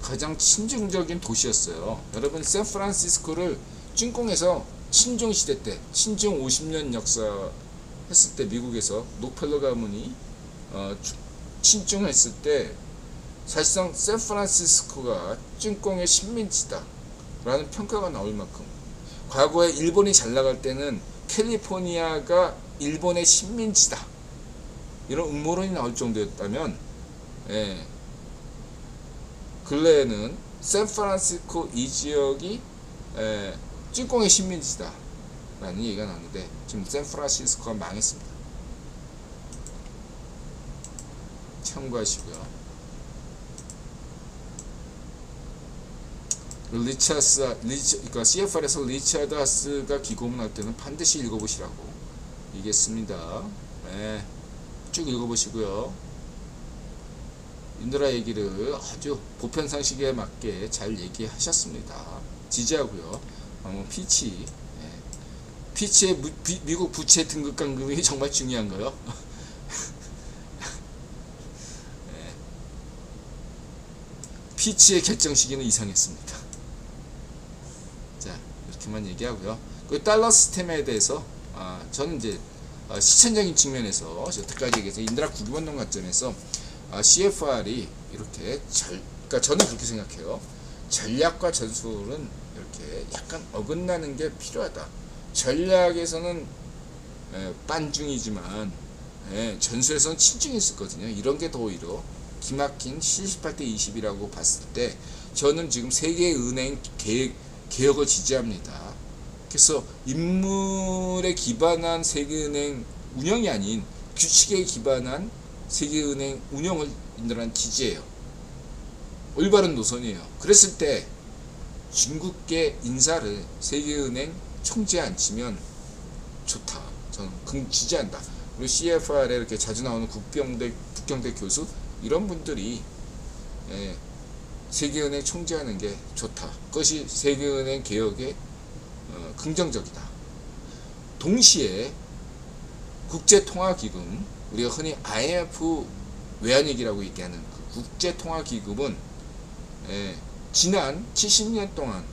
가장 친중적인 도시였어요. 여러분 샌프란시스코를 찐꽁에서 친중 시대 때 친중 50년 역사 했을 때 미국에서 록펠러 가문이 친중했을 때 사실상 샌프란시스코가 찐꽁의 식민지다 라는 평가가 나올 만큼 과거에 일본이 잘 나갈 때는 캘리포니아가 일본의 식민지다 이런 음모론이 나올 정도였다면 근래에는 샌프란시스코 이 지역이 찐꽁의 식민지다 라는 얘기가 나오는데 지금 샌프란시스코가 망했습니다. 참고하시고요. 그러니까 CFR에서 리차드 하스가 기고문할 때는 반드시 읽어보시라고 얘기했습니다. 쭉 읽어보시고요. 인드라 얘기를 아주 보편상식에 맞게 잘 얘기하셨습니다. 지지하고요. 피치의 미국 부채 등급 감금이 정말 중요한가요? 피치의 결정 시기는 이상했습니다. 자, 이렇게만 얘기하고요. 그 달러 시스템에 대해서 저는 이제 시천적인 측면에서 여태까지 얘기해서 인드라 국유운동 관점에서 CFR이 이렇게 그러니까 저는 그렇게 생각해요. 전략과 전술은 이렇게 약간 어긋나는 게 필요하다. 전략에서는 빤중이지만 전술에서는 친중이 있었거든요. 이런 게 더 오히려 기막힌 78대 20이라고 봤을 때 저는 지금 세계은행 개혁을 지지합니다. 그래서 인물에 기반한 세계은행 운영이 아닌 규칙에 기반한 세계은행 운영을 인도란 지지해요. 올바른 노선이에요. 그랬을 때 중국계 인사를 세계은행 총재에 앉히면 좋다. 저는 지지한다. 그리고 CFR에 이렇게 자주 나오는 국경대 교수 이런 분들이 세계은행 총재하는 게 좋다. 그것이 세계은행 개혁에 긍정적이다. 동시에 국제통화기금 우리가 흔히 IMF 외환위기라고 얘기하는 그 국제통화기금은 지난 70년 동안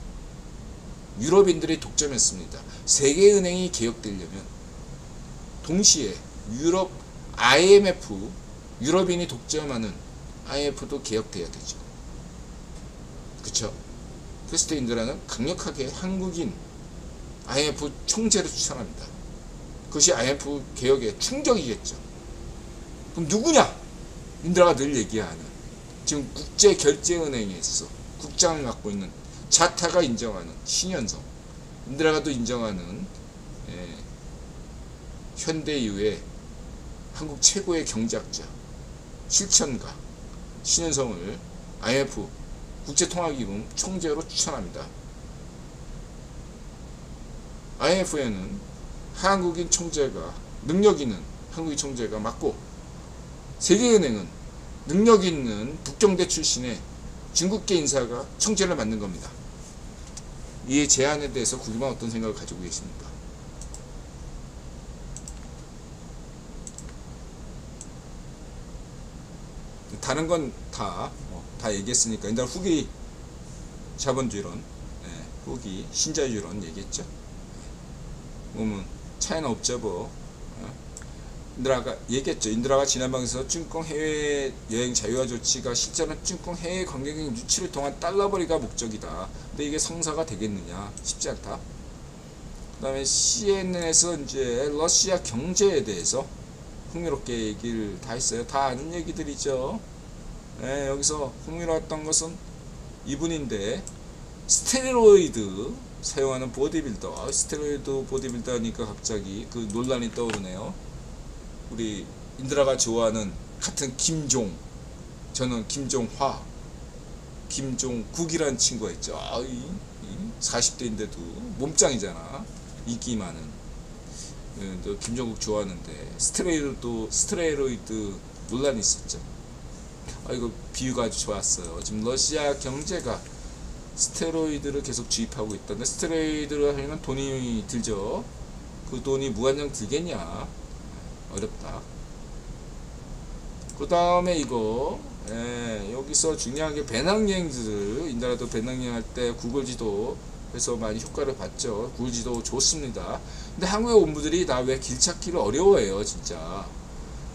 유럽인들이 독점했습니다. 세계은행이 개혁되려면 동시에 IMF 유럽인이 독점하는 IMF도 개혁돼야 되죠. 그쵸? 그랬을 때 인드라는 강력하게 한국인 IMF 총재를 추천합니다. 그것이 IMF 개혁의 충격이겠죠. 그럼 누구냐? 인드라가 늘 얘기하는 지금 국제결제은행에서 국장을 맡고 있는 자타가 인정하는 신현성, 인드라가 또 인정하는 현대 이후에 한국 최고의 경제학자, 실천가 신현성을 IMF 국제통화기금 총재로 추천합니다. IMF에는 한국인 총재가 능력 있는 한국인 총재가 맡고, 세계은행은 능력 있는 북경대 출신의 중국계 인사가 총재를 맡는 겁니다. 이 제안에 대해서 구기만 어떤 생각을 가지고 계십니까? 다른 건 다 얘기했으니까 일단 후기 자본주의론, 후기 신자유주의론 얘기했죠. 그러면 차이나 옵저버, 인드라가 얘기했죠. 인드라가 지난 방에서 쭈꽁 해외 여행 자유화 조치가 실제로는 쭈꽁 해외 관광객 유치를 통한 달러벌이가 목적이다. 근데 이게 성사가 되겠느냐? 쉽지 않다. 그 다음에 CNN에서 이제 러시아 경제에 대해서 흥미롭게 얘기를 다 했어요. 다 아는 얘기들이죠. 여기서 흥미로웠던 것은 이분인데, 스테로이드 사용하는 보디빌더, 스테로이드 보디빌더 하니까 갑자기 그 논란이 떠오르네요. 우리 인드라가 좋아하는 같은 김종, 저는 김종화, 김종국이라는 친구가 있죠. 40대인데도 몸짱이잖아. 인기 많은. 김종국 좋아하는데 스테로이드 논란이 있었죠. 이거 비유가 아주 좋았어요. 지금 러시아 경제가 스테로이드를 계속 주입하고 있다는데, 스테로이드를 하려면 돈이 들죠. 그 돈이 무한정 들겠냐? 어렵다. 그 다음에 이거 여기서 중요한 게 배낭여행지들, 인드라도 배낭여행 할 때 구글 지도에서 많이 효과를 봤죠. 구글 지도 좋습니다. 근데 한국의 온부들이 다 왜 길 찾기를 어려워해요, 진짜.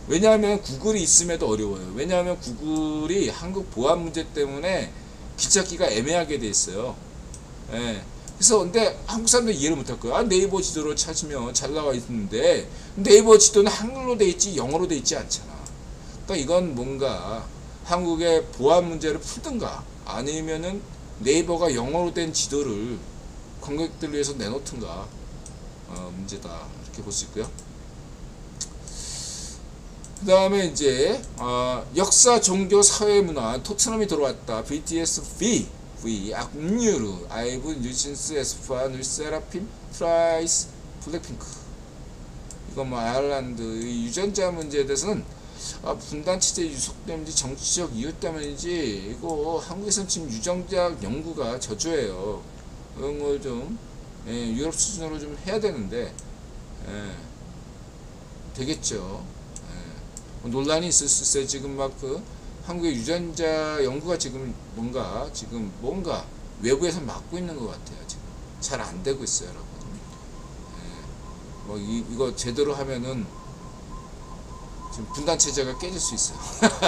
왜냐하면 구글이 있음에도 어려워요. 왜냐하면 구글이 한국 보안 문제 때문에 길 찾기가 애매하게 돼 있어요. 그래서 근데 한국 사람들이 이해를 못할 거야. 네이버 지도로 찾으면 잘 나와 있는데 네이버 지도는 한글로 돼 있지 영어로 돼 있지 않잖아. 그러니까 이건 뭔가 한국의 보안 문제를 풀든가, 아니면은 네이버가 영어로 된 지도를 관광객들 위해서 내놓든가 문제다, 이렇게 볼 수 있고요. 그 다음에 이제 역사, 종교, 사회, 문화, 토트넘이 들어왔다. BTS V, 악뮤르, 아이브, 뉴진스, 에스파, 누세라핌, 트라이스, 블랙핑크. 이거 뭐 아일랜드 유전자 문제에 대해서는 분단체제 유속 때문인지 정치적 이유 때문인지 이거 한국에서는 지금 유전자 연구가 저조해요. 이런 걸 좀 유럽 수준으로 좀 해야 되는데 되겠죠. 논란이 있을 수 있어요. 지금 막 한국의 유전자 연구가 지금 뭔가 외부에서 막고 있는 것 같아요. 지금 잘 안 되고 있어요, 여러분. 뭐 이거 제대로 하면은 지금 분단 체제가 깨질 수 있어요.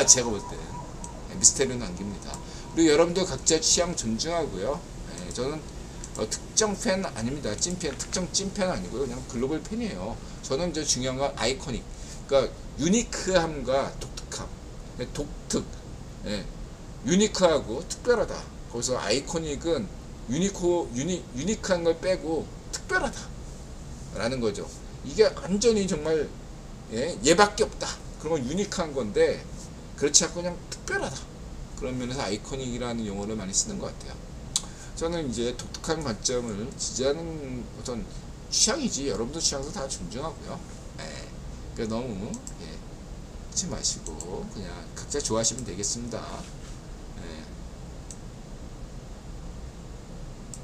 제가 볼 때 미스테리는 남깁니다. 그리고 여러분들 각자 취향 존중하고요. 저는 특정 팬 아닙니다. 찐팬, 특정 찐팬 아니고요. 그냥 글로벌 팬이에요. 저는 이제 중요한 건 아이코닉. 그러니까 유니크함과 독특함, 유니크하고 특별하다. 거기서 아이코닉은 유니크한 걸 빼고 특별하다 라는 거죠. 이게 완전히 정말 얘밖에 없다, 그런 건 유니크한 건데, 그렇지 않고 그냥 특별하다, 그런 면에서 아이코닉이라는 용어를 많이 쓰는 것 같아요. 저는 이제 독특한 관점을 지지하는 어떤 취향이지, 여러분들 취향도 다 존중하고요. 그러니까 너무 하지 마시고 그냥 각자 좋아하시면 되겠습니다.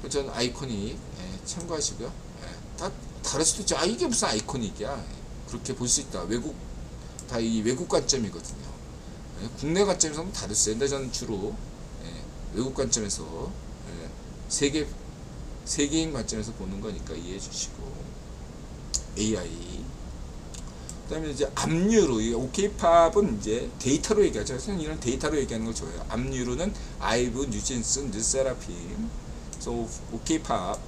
저는 아이코닉 참고하시고요. 다 다를 수도 있죠. 이게 무슨 아이코닉이야, 그렇게 볼 수 있다. 다 이 외국 관점이거든요. 국내 관점에서는 다를 수 있어요. 근데 저는 주로 외국 관점에서 세계인 관점에서 보는 거니까 이해해 주시고. AI 그다음에 이제 압류로, 이 오케이팝은 이제 데이터로 얘기하죠. 저는 이런 데이터로 얘기하는 걸 좋아해요. 압류로는 아이브, 뉴진스, 르세라핌, 그래서 오케이팝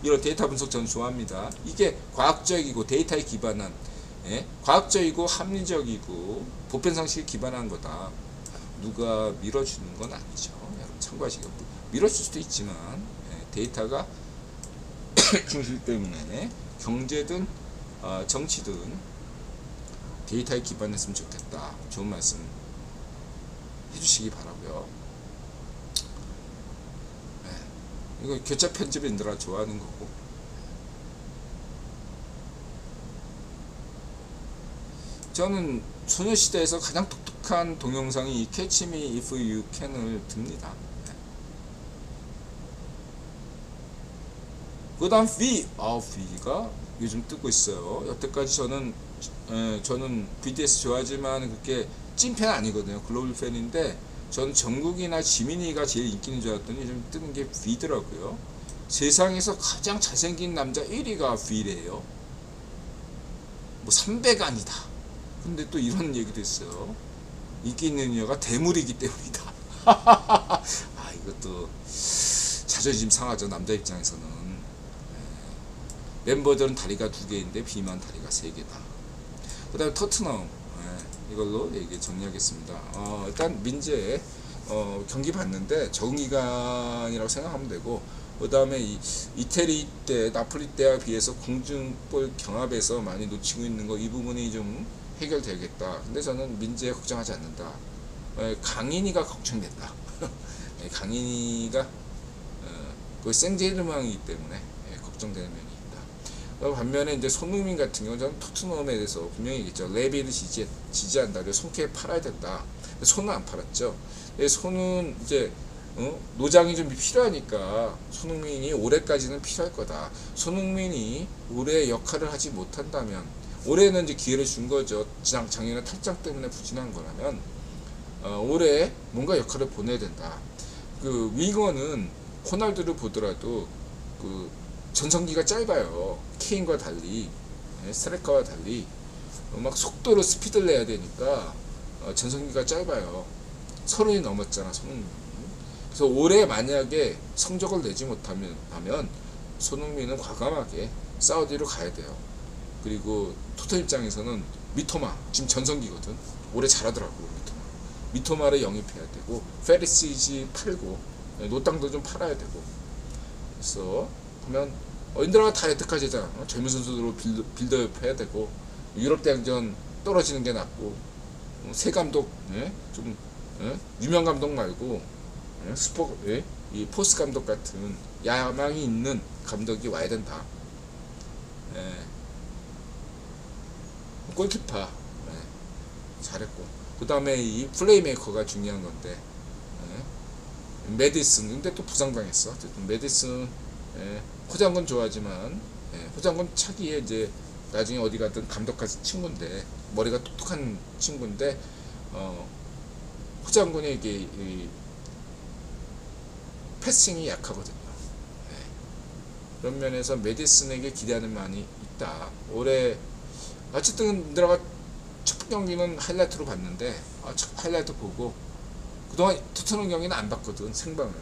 이런 데이터 분석 저는 좋아합니다. 이게 과학적이고 데이터에 기반한, 예? 과학적이고 합리적이고 보편상식에 기반한 거다. 누가 밀어주는 건 아니죠. 여러분 참고하시고, 밀어줄 수도 있지만, 예, 데이터가 중심 때문에 경제든 정치든 데이터에 기반했으면 좋겠다. 좋은 말씀 해주시기 바라고요. 네. 이거 교차 편집인들아 좋아하는 거고. 저는 소녀시대에서 가장 독특한 동영상이 이 Catch Me If You Can을 듭니다. 네. 그 다음 V가 요즘 뜨고 있어요. 여태까지 저는 BTS 좋아하지만 그렇게 찐팬 아니거든요. 글로벌 팬인데 저는 정국이나 지민이가 제일 인기 있는 줄 알았더니 요즘 뜨는 게 V더라고요. 세상에서 가장 잘생긴 남자 1위가 V래요. 뭐 300 아니다. 근데 또 이런 얘기도 있어요. 인기 있는 여가 대물이기 때문이다. 아, 이것도 자존심 상하죠. 남자 입장에서는. 멤버들은 다리가 2개인데 B만 다리가 3개다. 그 다음에 토트넘, 이걸로 얘기 정리하겠습니다. 일단 민재 경기 봤는데 적응기간이라고 생각하면 되고, 그 다음에 이태리 때 나폴리 때와 비해서 공중볼 경합에서 많이 놓치고 있는 거, 이 부분이 좀 해결되겠다. 근데 저는 민재 걱정하지 않는다. 강인이가 걱정된다. 강인이가 그 생제르맹이기 때문에 걱정되는 면이 있다. 반면에 이제 손흥민 같은 경우는 저는 토트넘에 대해서 분명히 얘기했죠. 레비를 지지한다. 그래서 손케 팔아야 된다. 손은 안 팔았죠. 손은 이제 노장이 좀 필요하니까 손흥민이 올해까지는 필요할 거다. 손흥민이 올해 역할을 하지 못한다면, 올해는 이제 기회를 준 거죠. 작년에 탈장 때문에 부진한 거라면 올해 뭔가 역할을 보내야 된다. 그 윙어는 호날두를 보더라도 그 전성기가 짧아요. 케인과 달리, 스트라이커와 달리 막 속도로 스피드를 내야 되니까 전성기가 짧아요. 30이 넘었잖아, 손흥민. 그래서 올해 만약에 성적을 내지 못하면 손흥민은 과감하게 사우디로 가야 돼요. 그리고 토트 입장에서는 미토마, 지금 전성기거든. 올해 잘하더라고. 미토마를 영입해야 되고, 페리시지 팔고, 노땅도 좀 팔아야 되고. 그래서 보면 인드라가 다 여태까지잖아. 젊은 선수들로 빌드업 해야 되고, 유럽 대항전 떨어지는 게 낫고, 새 감독, 좀 유명 감독 말고 이 포스 감독 같은 야망이 있는 감독이 와야 된다. 골키퍼 잘했고, 그 다음에 이 플레이메이커가 중요한 건데, 메디슨, 근데 또 부상당했어. 어쨌든 메디슨, 호장군 좋아하지만, 호장군 차기에 이제 나중에 어디 가든 감독까지 친구인데, 머리가 똑똑한 친구인데, 호장군이 이게 패싱이 약하거든요. 그런 면에서 메디슨에게 기대하는 많이 있다. 올해 어쨌든 내가 첫 경기는 하이라이트로 봤는데, 하이라이트 보고 그동안 토트넘 경기는 안 봤거든. 생방을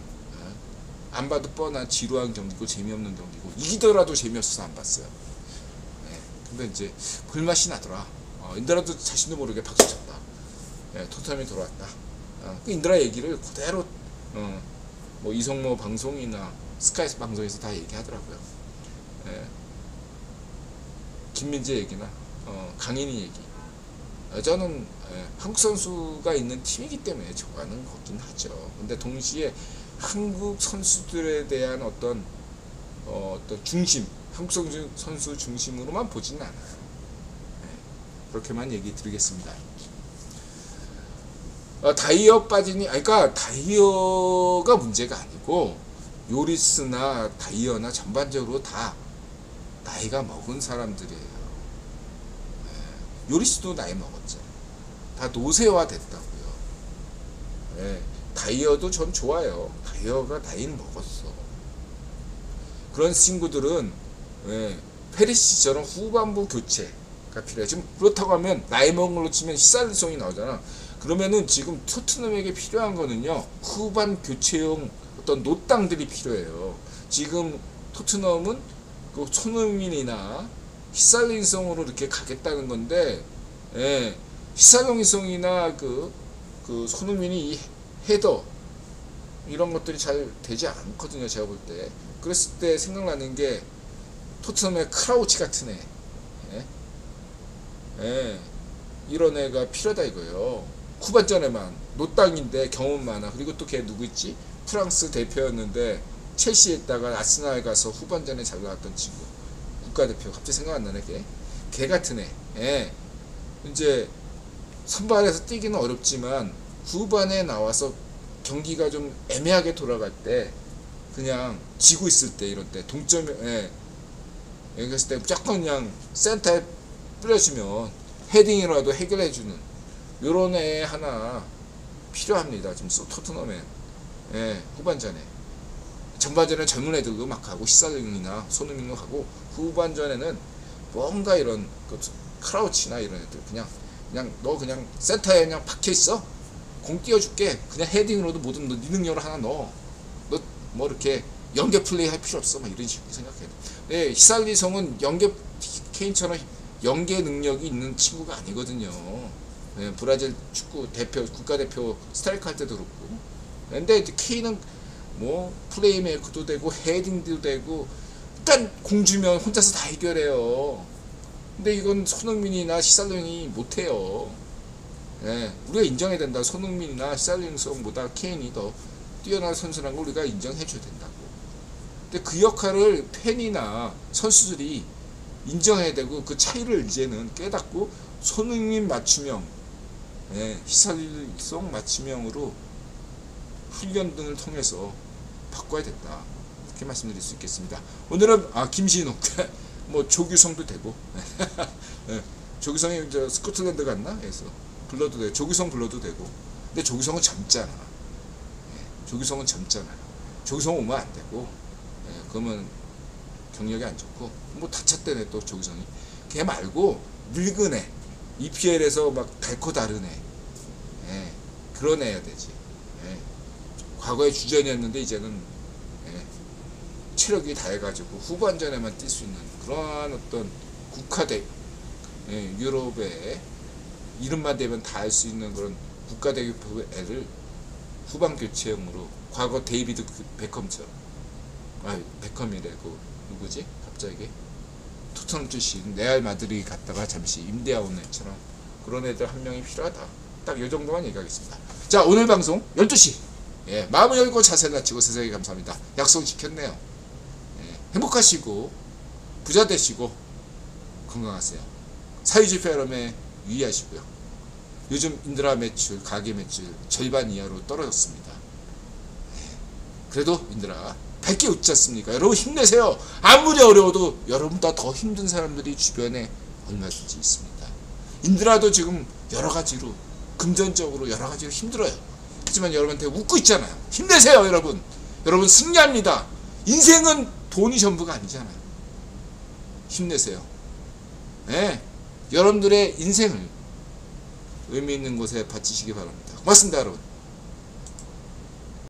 안 봐도 뻔한 지루한 경기고 재미없는 경기고, 이기더라도 재미없어서 안 봤어요. 근데 이제 볼맛이 나더라. 인드라도 자신도 모르게 박수 쳤다. 토트넘이 돌아왔다. 그 인드라 얘기를 그대로 뭐 이성모 방송이나 스카이 방송에서 다 얘기하더라고요. 김민재 얘기나 강인이 얘기. 저는 한국 선수가 있는 팀이기 때문에 좋아하는 거긴 하죠. 근데 동시에 한국 선수들에 대한 어떤 중심, 한국 선수 중심으로만 보지는 않아요. 그렇게만 얘기 드리겠습니다. 다이어 빠지니, 그러니까 다이어가 문제가 아니고 요리스나 다이어나 전반적으로 다 나이가 먹은 사람들이에요. 요리스도 나이 먹었죠. 다 노쇠화 됐다고요. 다이어도 전 좋아요. 다이어가 나이는 먹었어. 그런 친구들은 페리시처럼 후반부 교체, 필요해. 지금 그렇다고 하면 나이 먹은 걸로 치면 히샬리송이 나오잖아. 그러면은 지금 토트넘에게 필요한 거는요, 후반 교체용 어떤 노땅들이 필요해요. 지금 토트넘은 그 손흥민이나 히샬리송으로 이렇게 가겠다는 건데, 예, 히샬리송이나 그 손흥민이 이 헤더 이런 것들이 잘 되지 않거든요, 제가 볼 때. 그랬을 때 생각나는 게 토트넘의 크라우치 같은 애, 예? 예, 이런 애가 필요하다 이거예요. 후반전에만 노땅인데 경험 많아. 그리고 또 걔 누구 있지? 프랑스 대표였는데 첼시에 있다가 아스날 가서 후반전에 잘 나왔던 친구, 국가대표. 갑자기 생각 안 나네. 걔 같은 애. 예. 이제 선발에서 뛰기는 어렵지만 후반에 나와서 경기가 좀 애매하게 돌아갈 때, 그냥 지고 있을 때, 이럴 때 동점에, 여기 있을 때 무조건 그냥 센터에 뿌려주면 헤딩이라도 해결해주는 요런 애 하나 필요합니다. 지금 토트넘에. 예, 후반전에. 전반전에 젊은 애들도 막 하고, 히샬리송이나 손흥민도 하고, 후반전에는 뭔가 이런 크라우치나 이런 애들 그냥 너 그냥 센터에 그냥 박혀있어. 공 띄워줄게. 그냥 헤딩으로도 뭐든 네 능력을 하나 넣어. 너 뭐 이렇게 연계 플레이 할 필요 없어. 막 이런 식으로 생각해야 돼. 네, 히샬리송은 연계, 케인처럼 연계 능력이 있는 친구가 아니거든요. 네, 브라질 축구 대표, 국가대표 스트라이크 할 때도 그렇고. 근데 케인은 뭐 플레이메이커도 되고 헤딩도 되고, 일단 공 주면 혼자서 다 해결해요. 근데 이건 손흥민이나 히샬리송이 못해요. 예, 우리가 인정해야 된다. 손흥민이나 히샬리송보다 케인이 더 뛰어난 선수라는 걸 우리가 인정해줘야 된다고. 근데 그 역할을 팬이나 선수들이 인정해야 되고, 그 차이를 이제는 깨닫고 손흥민 맞춤형, 예, 히샬리송 맞춤형으로 훈련 등을 통해서 바꿔야 된다. 이렇게 말씀드릴 수 있겠습니다. 오늘은 김신욱 뭐 조규성도 되고 예, 조규성이 이제 스코틀랜드 갔나? 해서 불러도 되고, 조규성 불러도 되고. 근데 조규성은 젊잖아. 예, 조규성은 젊잖아요. 조규성 오면 안 되고, 예, 그러면 경력이 안 좋고, 뭐 다쳤대네 또 조규성이. 걔 말고 늙은 애, EPL에서 막 달코 다른 애, 예, 그런 애야 되지. 예, 과거에 주전이었는데 이제는, 예, 체력이 다 해가지고 후반전에만 뛸 수 있는 그러한 어떤 국가대, 예, 유럽의 이름만 되면 다 할 수 있는 그런 국가대표 애를 후반 교체형으로, 과거 데이비드 베컴처럼, 베컴이래고 누구지? 갑자기 토트넘 출신 레알 마드리드 갔다가 잠시 임대아 온 애처럼 그런 애들 한 명이 필요하다. 딱 이 정도만 얘기하겠습니다. 자, 오늘 방송 12시. 예, 마음을 열고 자세를 낮추고 세상에 감사합니다. 약속 지켰네요. 예, 행복하시고 부자 되시고 건강하세요. 사회주의 폐렴에 유의하시고요. 요즘 인드라 매출, 가계 매출 절반 이하로 떨어졌습니다. 그래도 인드라 밝게 웃지 않습니까? 여러분 힘내세요. 아무리 어려워도 여러분보다 더 힘든 사람들이 주변에 얼마든지 있습니다. 인드라도 지금 여러가지로, 금전적으로 여러가지로 힘들어요. 하지만 여러분한테 웃고 있잖아요. 힘내세요 여러분. 여러분 승리합니다. 인생은 돈이 전부가 아니잖아요. 힘내세요. 네, 여러분들의 인생을 의미 있는 곳에 바치시기 바랍니다. 고맙습니다 여러분.